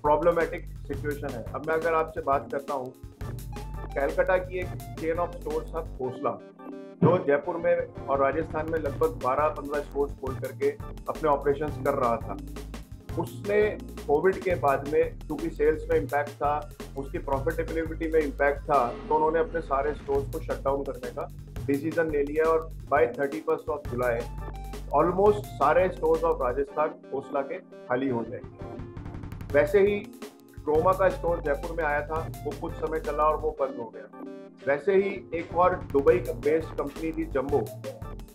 प्रॉब्लमेटिक सिचुएशन है। अब मैं अगर आपसे बात करता हूँ, कलकत्ता की एक चेन ऑफ स्टोर्स था खोसला, जो जयपुर में और राजस्थान में लगभग 12-15 स्टोर्स खोल करके अपने ऑपरेशंस कर रहा था। उसने कोविड के बाद में, क्योंकि सेल्स में इम्पैक्ट था, उसकी प्रॉफिटेबिलिटी में इम्पैक्ट था, तो उन्होंने अपने सारे स्टोर्स को शट डाउन करने का डिसीजन ले लिया, और बाय 31 ऑफ जुलाई ऑलमोस्ट सारे स्टोर्स ऑफ राजस्थान खोसला के खाली हो जाएंगे। वैसे ही क्रोमा का स्टोर जयपुर में आया था, वो कुछ समय चला और वो बंद हो गया। वैसे ही एक और दुबई बेस्ड कंपनी थी जंबो,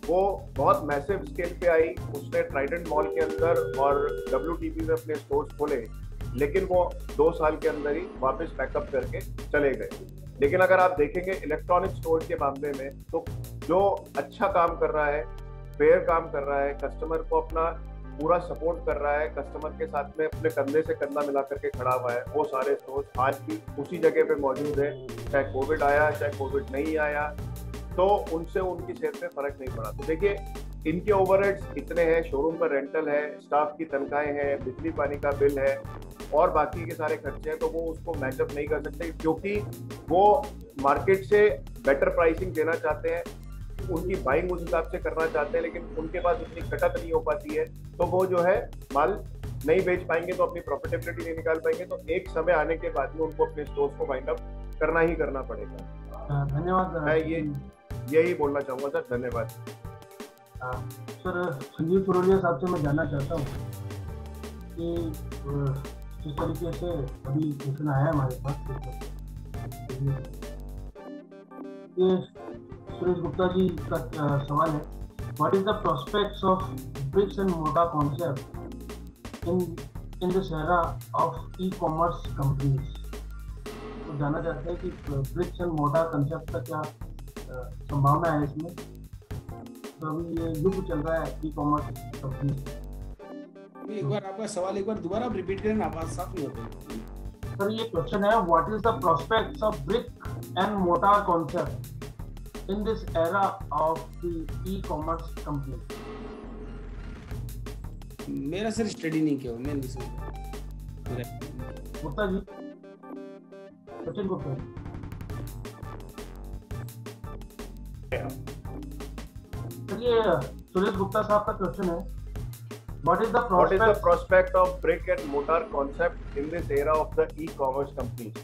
वो बहुत मैसिव स्केल पे आई, उसने ट्राइडेंट मॉल के अंदर और WTB में अपने स्टोर्स खोले, लेकिन वो 2 साल के अंदर ही वापस पैकअप करके चले गए। लेकिन अगर आप देखेंगे इलेक्ट्रॉनिक स्टोर के मामले में, तो जो अच्छा काम कर रहा है, फेयर काम कर रहा है, कस्टमर को अपना पूरा सपोर्ट कर रहा है, कस्टमर के साथ में अपने कंधे से कंधा मिला करके खड़ा हुआ है, वो सारे स्टोर्स आज भी उसी जगह पे मौजूद है। चाहे कोविड आया चाहे कोविड नहीं आया, तो उनसे उनकी सेहत पे फर्क नहीं पड़ा। तो देखिए, इनके ओवरहेड्स इतने हैं, शोरूम का रेंटल है, स्टाफ की तनख्वाहें हैं, बिजली पानी का बिल है और बाकी के सारे खर्चे हैं, तो वो उसको मैचअप नहीं कर सकते, क्योंकि वो मार्केट से बेटर प्राइसिंग देना चाहते हैं, उनकी बाइंग उस हिसाब से करना चाहते हैं, लेकिन उनके पास उतनी कटत नहीं हो पाती है, तो वो जो है माल नहीं बेच पाएंगे, तो अपनी प्रॉफिटेबिलिटी नहीं निकाल पाएंगे। तो एक समय आने के बाद में उनको अपने स्टोर्स को वाइंड अप करना ही करना पड़ेगा। धन्यवाद। मैं यही बोलना चाहूँगा सर। धन्यवाद। सर, संजीव सुरोलिया साहब से मैं जानना चाहता हूँ कि जिस तरीके से अभी क्वेश्चन आया हमारे पास, ये सुरेश गुप्ता जी का सवाल है, what is the prospects of BRICS and mortar concept in this era of e commerce companies. तो जानना चाहते हैं कि ब्रिक्स एंड मोर्टार कंसेप्ट का क्या संभावना है इसमें। तो अभी ये युग चल रहा है ई कॉमर्स कंपनी। एक बार आपका सवाल एक बार दोबारा रिपीट करें ना, आवाज साफ नहीं होती। सर, ये क्वेश्चन है, what is the prospects of brick and mortar concept in this era of the e-commerce company? मेरा सर स्टडी नहीं किया, मैं नहीं समझा। गुप्ता जी, सचिन गुप्ता। चलिए, सुरेश गुप्ता साहब का क्वेश्चन है, what is the prospect of brick and mortar concept in this era of the e-commerce companies?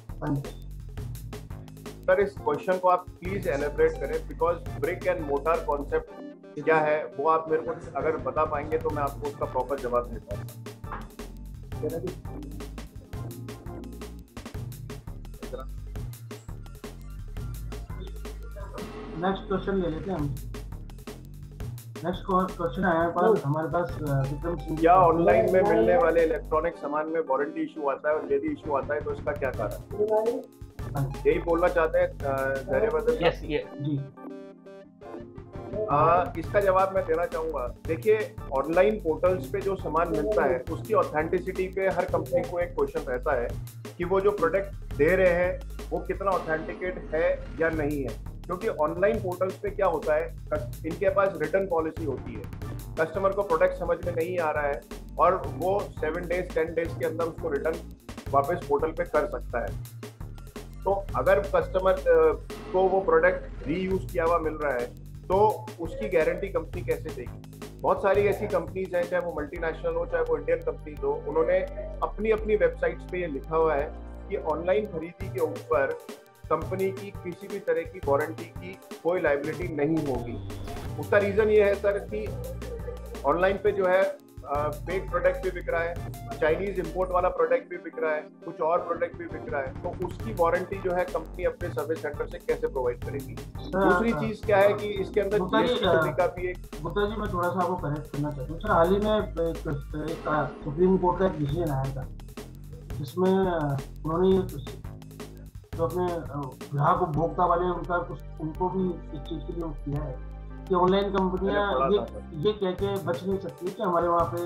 Sir, इस क्वेश्चन को आप प्लीज एलेबरेट करें, because brick and mortar concept क्या है वो आप मेरे को अगर बता पाएंगे तो मैं आपको उसका प्रॉपर जवाब दे पाऊंगा। नेक्स्ट क्वेश्चन ले लेते हैं हम। नेक्स्ट क्वेश्चन आया हमारे पास विक्रम सिंह। क्या ऑनलाइन में मिलने वाले इलेक्ट्रॉनिक सामान में वारंटी इशू आता है, और यदि इशू आता है तो इसका क्या कारण है? यही बोलना चाहते हैं धैर्यवर्धन जी। इसका जवाब मैं देना चाहूंगा। देखिए, ऑनलाइन पोर्टल्स पे जो सामान मिलता है उसकी ऑथेंटिसिटी पे हर कंपनी को एक क्वेश्चन रहता है कि वो जो प्रोडक्ट दे रहे हैं वो कितना ऑथेंटिकेट है या नहीं है, क्योंकि ऑनलाइन पोर्टल्स पे क्या होता है, इनके पास रिटर्न पॉलिसी होती है। कस्टमर को प्रोडक्ट समझ में नहीं आ रहा है और वो 7 डेज 10 डेज के अंदर उसको रिटर्न वापस पोर्टल पे कर सकता है। तो अगर कस्टमर को वो प्रोडक्ट रीयूज किया हुआ मिल रहा है तो उसकी गारंटी कंपनी कैसे देगी? बहुत सारी ऐसी कंपनीज हैं, चाहे वो मल्टीनेशनल हो चाहे वो इंडियन कंपनीज हो, उन्होंने अपनी अपनी वेबसाइट्स पे ये लिखा हुआ है कि ऑनलाइन खरीदी के ऊपर कंपनी की किसी भी तरह की वारंटी की कोई लायबिलिटी नहीं होगी। उसका रीजन ये है सर कि ऑनलाइन पे जो है फेक प्रोडक्ट भी बिक रहा है, चाइनीज इंपोर्ट वाला प्रोडक्ट भी बिक रहा है, कुछ और प्रोडक्ट भी बिक रहा है, तो उसकी वारंटी जो है कंपनी अपने सर्विस सेंटर से कैसे प्रोवाइड करेगी? दूसरी चीज क्या है कि इसके अंदर जीएसटी का भी एक। गुप्ता जी, मैं थोड़ा सा आपको करेक्ट करना चाहता हूँ। सर, हाल ही में सुप्रीम कोर्ट का एक डिसीजन आया था जिसमें उन्होंने जो अपने ग्राहक उपभोक्ता वाले उनको भी इस चीज के लिए किया है कि ऑनलाइन कंपनियां ये कह के बच नहीं सकती कि हमारे वहाँ पे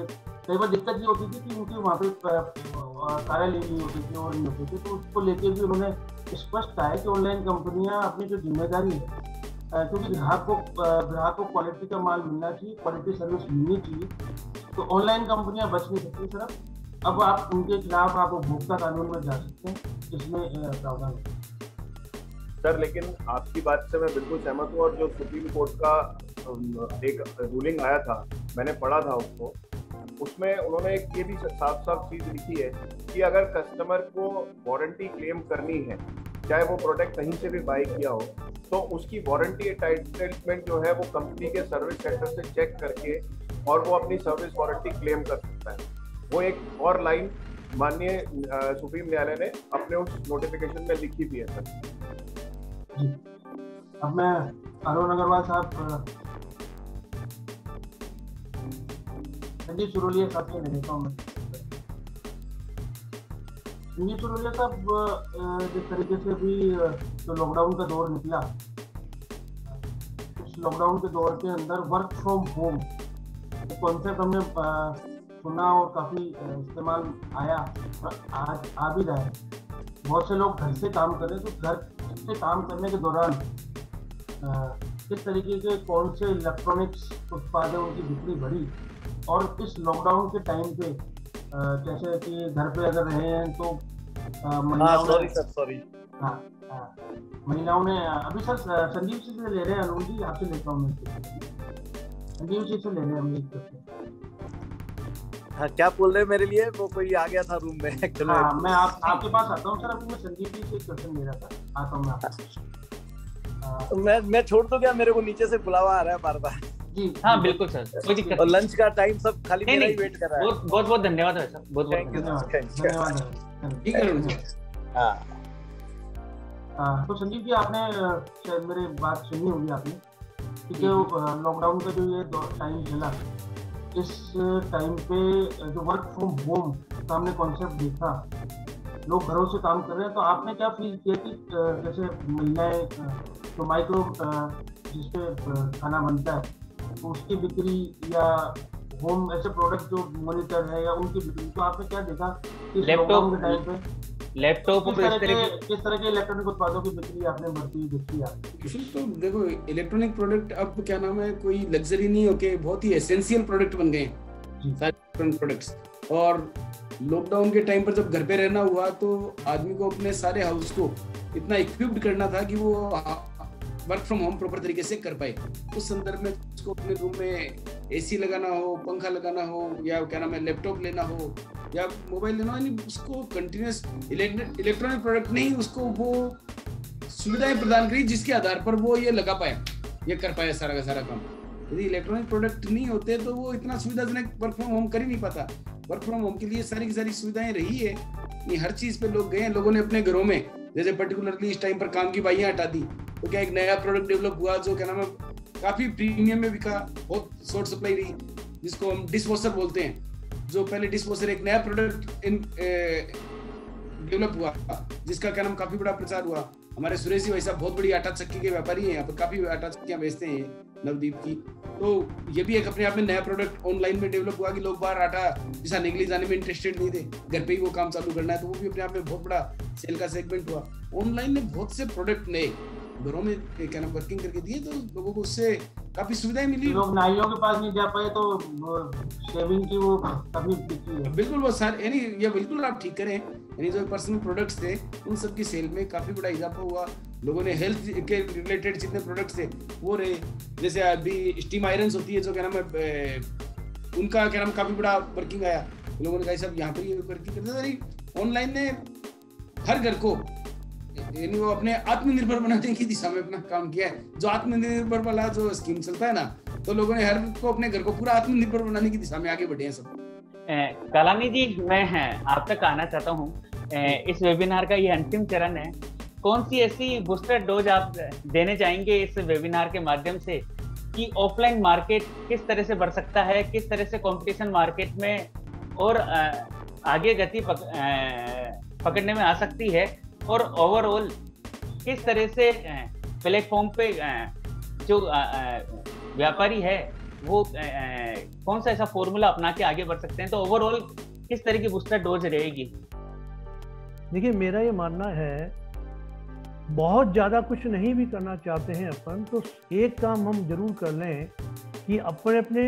कई बार दिक्कत ये होती थी कि उनके वहाँ पे कार्यालय नहीं होती थी और नहीं होती थी, तो उसको लेके भी उन्होंने स्पष्ट कहा है कि ऑनलाइन कंपनियां अपनी जो जिम्मेदारी है, क्योंकि ग्राहक को क्वालिटी का माल मिलना चाहिए, क्वालिटी सर्विस मिलनी चाहिए, तो ऑनलाइन कंपनियां बच नहीं सकती। सर, अब आप उनके खिलाफ आप उपभोक्ता कानून में जा सकते हैं, इसमें प्रावधान है। सर, लेकिन आपकी बात से मैं बिल्कुल सहमत हूँ, और जो सुप्रीम कोर्ट का एक रूलिंग आया था मैंने पढ़ा था उसको, उसमें उन्होंने ये भी साफ साफ चीज लिखी है कि अगर कस्टमर को वारंटी क्लेम करनी है, चाहे वो प्रोडक्ट कहीं से भी बाय किया हो, तो उसकी वारंटी एंटाइटलमेंट जो है वो कंपनी के सर्विस सेंटर से चेक करके और वो अपनी सर्विस वारंटी क्लेम कर सकता है। वो एक और लाइन माननीय सुप्रीम न्यायालय ने अपने उस नोटिफिकेशन में लिखी भी है सर। अब मैं अरुण अग्रवाल साहब, संजीव सुरोलिया साहब से लेता हूँ। संजीव सुरोलिया साहब, जिस तरीके से भी जो लॉकडाउन का दौर निकला, उस लॉकडाउन के दौर के अंदर वर्क फ्रॉम होम कॉन्सेप्ट हमने सुना और काफ़ी इस्तेमाल आया और आज आ भी रहा है। बहुत से लोग घर से काम कर रहे हैं, तो घर से काम करने के दौरान किस तरीके के कौन से इलेक्ट्रॉनिक्स उत्पाद है उनकी बिक्री बढ़ी, और इस लॉकडाउन के टाइम पे जैसे कि घर पे अगर रहे हैं तो महिलाओं ने अभी सर संजीव जी से ले रहे हैं, अनुज जी आपसे लेता हूँ मैं, संजीव जी से ले रहे हैं हम एक क्वेश्चन। हाँ, क्या बोल रहे हैं मेरे लिए? वो कोई आ गया था रूम में। हाँ, मैं आपके पास आता हूँ सर। अभी मैं संजीव जी से क्वेश्चन ले रहा था, आता हूँ मैं आपको। मैं छोड़ तो क्या, मेरे को नीचे से बुलावा आ रहा है बार बार। जी हाँ बिल्कुल सर, कोई दिक्कत और लंच का टाइम सब खाली मेरा ही वेट कर रहा है। बहुत बहुत धन्यवाद है सर, बहुत थैंक यू धन्यवाद। ठीक है। हाँ, तो संजीव जी आपने शायद मेरी बात सुनी होगी आपने कि जो लॉकडाउन का जो ये टाइम चला, इस टाइम पे जो वर्क फ्रॉम होम का हमने कॉन्सेप्ट देखा, लोग घरों से काम कर रहे हैं, तो आपने क्या फील किया कि जैसे महिलाएं जो माइक्रो जिसपे खाना बनता है तो उसकी बिक्री या होम ऐसे प्रोडक्ट जो मॉनिटर है या उनकी बिक्री, तो आपने क्या देखा कि लॉकडाउन के टाइम पे लैपटॉप किस तरह के इलेक्ट्रॉनिक उत्पादों की बिक्री आपने बढ़ती हुई देखी है? तो देखो, इलेक्ट्रॉनिक प्रोडक्ट अब क्या नाम है, कोई लग्जरी नहीं होके बहुत ही एसेंशियल प्रोडक्ट बन गए सारे इलेक्ट्रॉनिक प्रोडक्ट्स। और लॉकडाउन के टाइम पर जब घर पे रहना हुआ तो आदमी को अपने सारे हाउस को इतना इक्विप्ड करना था कि वो वर्क फ्रॉम होम प्रॉपर तरीके से कर पाए। उस संदर्भ में उसको अपने रूम में एसी लगाना हो, पंखा लगाना हो, या क्या नाम है लैपटॉप लेना हो या मोबाइल लेना हो, यानी उसको कंटिन्यूस इलेक्ट्रॉनिक प्रोडक्ट नहीं, उसको वो सुविधाएं प्रदान करी जिसके आधार पर वो ये लगा पाया, ये कर पाया सारा का सारा काम। यदि इलेक्ट्रॉनिक प्रोडक्ट नहीं होते तो वो इतना सुविधाजनक वर्क फ्रॉम होम कर ही नहीं पाता। वर्क फ्रॉम होम के लिए सारी की सारी सुविधाएं रही है, ये हर चीज पे लोग गए हैं। लोगों ने अपने घरों में जैसे पर्टिकुलरली इस टाइम पर काम की बाइयां हटा दी, तो क्या एक नया प्रोडक्ट डेवलप हुआ जो क्या नाम है काफी प्रीमियम में बिका, बहुत शॉर्ट सप्लाई रही, जिसको हम डिश वॉशर बोलते हैं। जो पहले डिश वॉशर एक नया प्रोडक्ट डेवलप हुआ जिसका क्या नाम काफी बड़ा प्रचार हुआ। हमारे सुरेश जी भाई साहब बहुत बड़ी आटा चक्की के व्यापारी हैं, यहाँ पर काफी आटा चक्कियां बेचते हैं नवदीप की। तो ये भी एक अपने आप में नया प्रोडक्ट ऑनलाइन में डेवलप हुआ कि लोग बाहर आटा पिसाने के लिए जाने में इंटरेस्टेड नहीं थे, घर पे ही वो काम चालू करना है, तो वो भी अपने आप में बहुत बड़ा सेल का सेगमेंट हुआ। ऑनलाइन ने बहुत से प्रोडक्ट नए घरों में क्या नाम वर्किंग करके दिए, तो लोगों को उससे काफी सुविधाएं मिली। लोग नाइयों के पास नहीं जा पाए तो शेविंग की वो काफी बिकी है। बिल्कुल वो सर, यानी ये बिल्कुल आप ठीक करें, यानी जो पर्सनल प्रोडक्ट्स थे उन सब की सेल में काफी बड़ा इजाफा हुआ। लोगों ने हेल्थ के रिलेटेड जितने प्रोडक्ट्स थे वो रहे, जैसे अभी स्टीम आयरन्स होती है जो क्या नाम है उनका क्या नाम काफी बड़ा वर्किंग आया। लोगों ने कहा सब यहाँ पर ये वर्किंग करते थे। ऑनलाइन ने हर घर को यानी वो अपने आत्मनिर्भर बनाने की दिशा में अपना काम किया है। जो आत्मनिर्भर वाला जो स्कीम चलता है ना, तो लोगों ने हर को अपने घर को पूरा आत्मनिर्भर बनाने की दिशा में आगे बढ़े हैं सब। कलानी जी, मैं आप तक आना चाहता हूँ। इस वेबिनार का ये अंतिम चरण है, कौन सी ऐसी बूस्टर डोज आप देने चाहेंगे इस वेबिनार के माध्यम से कि ऑफलाइन मार्केट किस तरह से बढ़ सकता है, किस तरह से कंपटीशन मार्केट में और आगे गति पकड़ने में आ सकती है, और ओवरऑल किस तरह से प्लेटफॉर्म पे जो व्यापारी है वो कौन सा ऐसा फॉर्मूला अपना के आगे बढ़ सकते हैं, तो ओवरऑल किस तरह की बूस्टर डोज रहेगी? देखिए, मेरा ये मानना है बहुत ज़्यादा कुछ नहीं भी करना चाहते हैं अपन, तो एक काम हम जरूर कर लें कि अपने अपने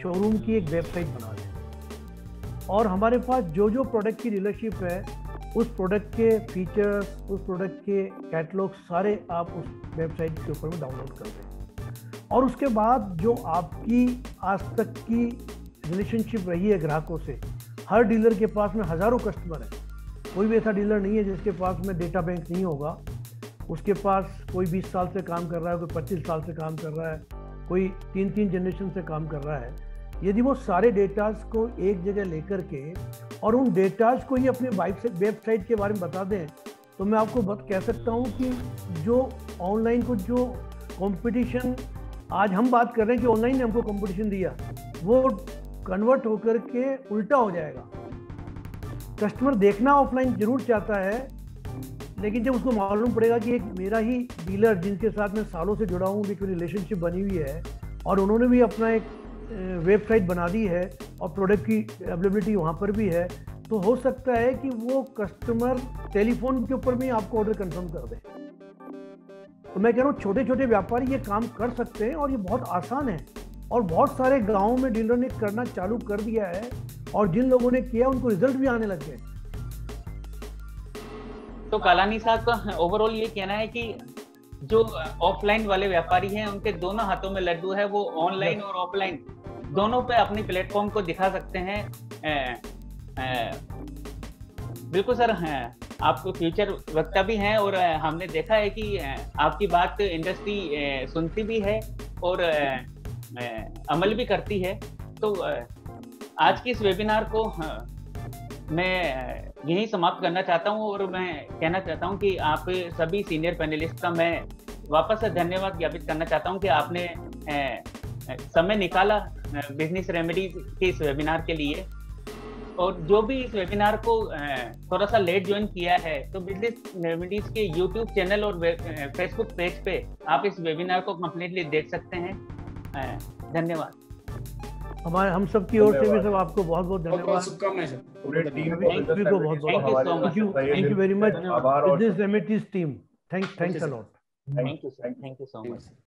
शोरूम की एक वेबसाइट बना लें, और हमारे पास जो जो प्रोडक्ट की डीलरशिप है उस प्रोडक्ट के फीचर्स, उस प्रोडक्ट के कैटलॉग सारे आप उस वेबसाइट के ऊपर में डाउनलोड कर दें। और उसके बाद जो आपकी आज तक की रिलेशनशिप रही है ग्राहकों से, हर डीलर के पास में हज़ारों कस्टमर है, कोई भी ऐसा डीलर नहीं है जिसके पास में डेटा बैंक नहीं होगा। उसके पास कोई 20 साल से काम कर रहा है, कोई 25 साल से काम कर रहा है, कोई 3 जनरेशन से काम कर रहा है। यदि वो सारे डेटाज को एक जगह लेकर के और उन डेटाज को ही अपने वेबसाइट के बारे में बता दें, तो मैं आपको कह सकता हूँ कि जो ऑनलाइन को जो कंपटीशन आज हम बात कर रहे हैं कि ऑनलाइन ने हमको कंपटीशन दिया, वो कन्वर्ट होकर के उल्टा हो जाएगा। कस्टमर देखना ऑफलाइन जरूर चाहता है, लेकिन जब उसको मालूम पड़ेगा कि एक मेरा ही डीलर जिनके साथ मैं सालों से जुड़ा हूँ, एक रिलेशनशिप बनी हुई है और उन्होंने भी अपना एक वेबसाइट बना दी है और प्रोडक्ट की अवेलेबिलिटी वहाँ पर भी है, तो हो सकता है कि वो कस्टमर टेलीफोन के ऊपर भी आपको ऑर्डर कंफर्म कर दे। तो मैं कह रहा हूँ छोटे छोटे व्यापारी ये काम कर सकते हैं और ये बहुत आसान है, और बहुत सारे गाँवों में डीलर ने करना चालू कर दिया है, और जिन लोगों ने किया उनको रिजल्ट भी आने लग गए। तो कालानी साहब का ओवरऑल ये कहना है कि जो ऑफलाइन वाले व्यापारी हैं उनके दोनों हाथों में लड्डू है, वो ऑनलाइन और ऑफलाइन दोनों पे अपनी प्लेटफॉर्म को दिखा सकते हैं। बिल्कुल सर, आपको फ्यूचर वक्ता भी हैं और हमने देखा है कि आपकी बात इंडस्ट्री सुनती भी है और अमल भी करती है। तो आज की इस वेबिनार को मैं यही समाप्त करना चाहता हूं और मैं कहना चाहता हूं कि आप सभी सीनियर पैनलिस्ट का मैं वापस से धन्यवाद ज्ञापित करना चाहता हूं कि आपने समय निकाला बिजनेस रेमेडीज के इस वेबिनार के लिए। और जो भी इस वेबिनार को थोड़ा सा लेट ज्वाइन किया है, तो बिजनेस रेमेडीज के यूट्यूब चैनल और फेसबुक पेज पे आप इस वेबिनार को कंप्लीटली देख सकते हैं। धन्यवाद। हम सब की ओर से भी सब आपको बहुत बहुत धन्यवाद। शुभकामनाएं सर। पूरे team thank you very much business remedies team. Thanks a lot. Thank you so much.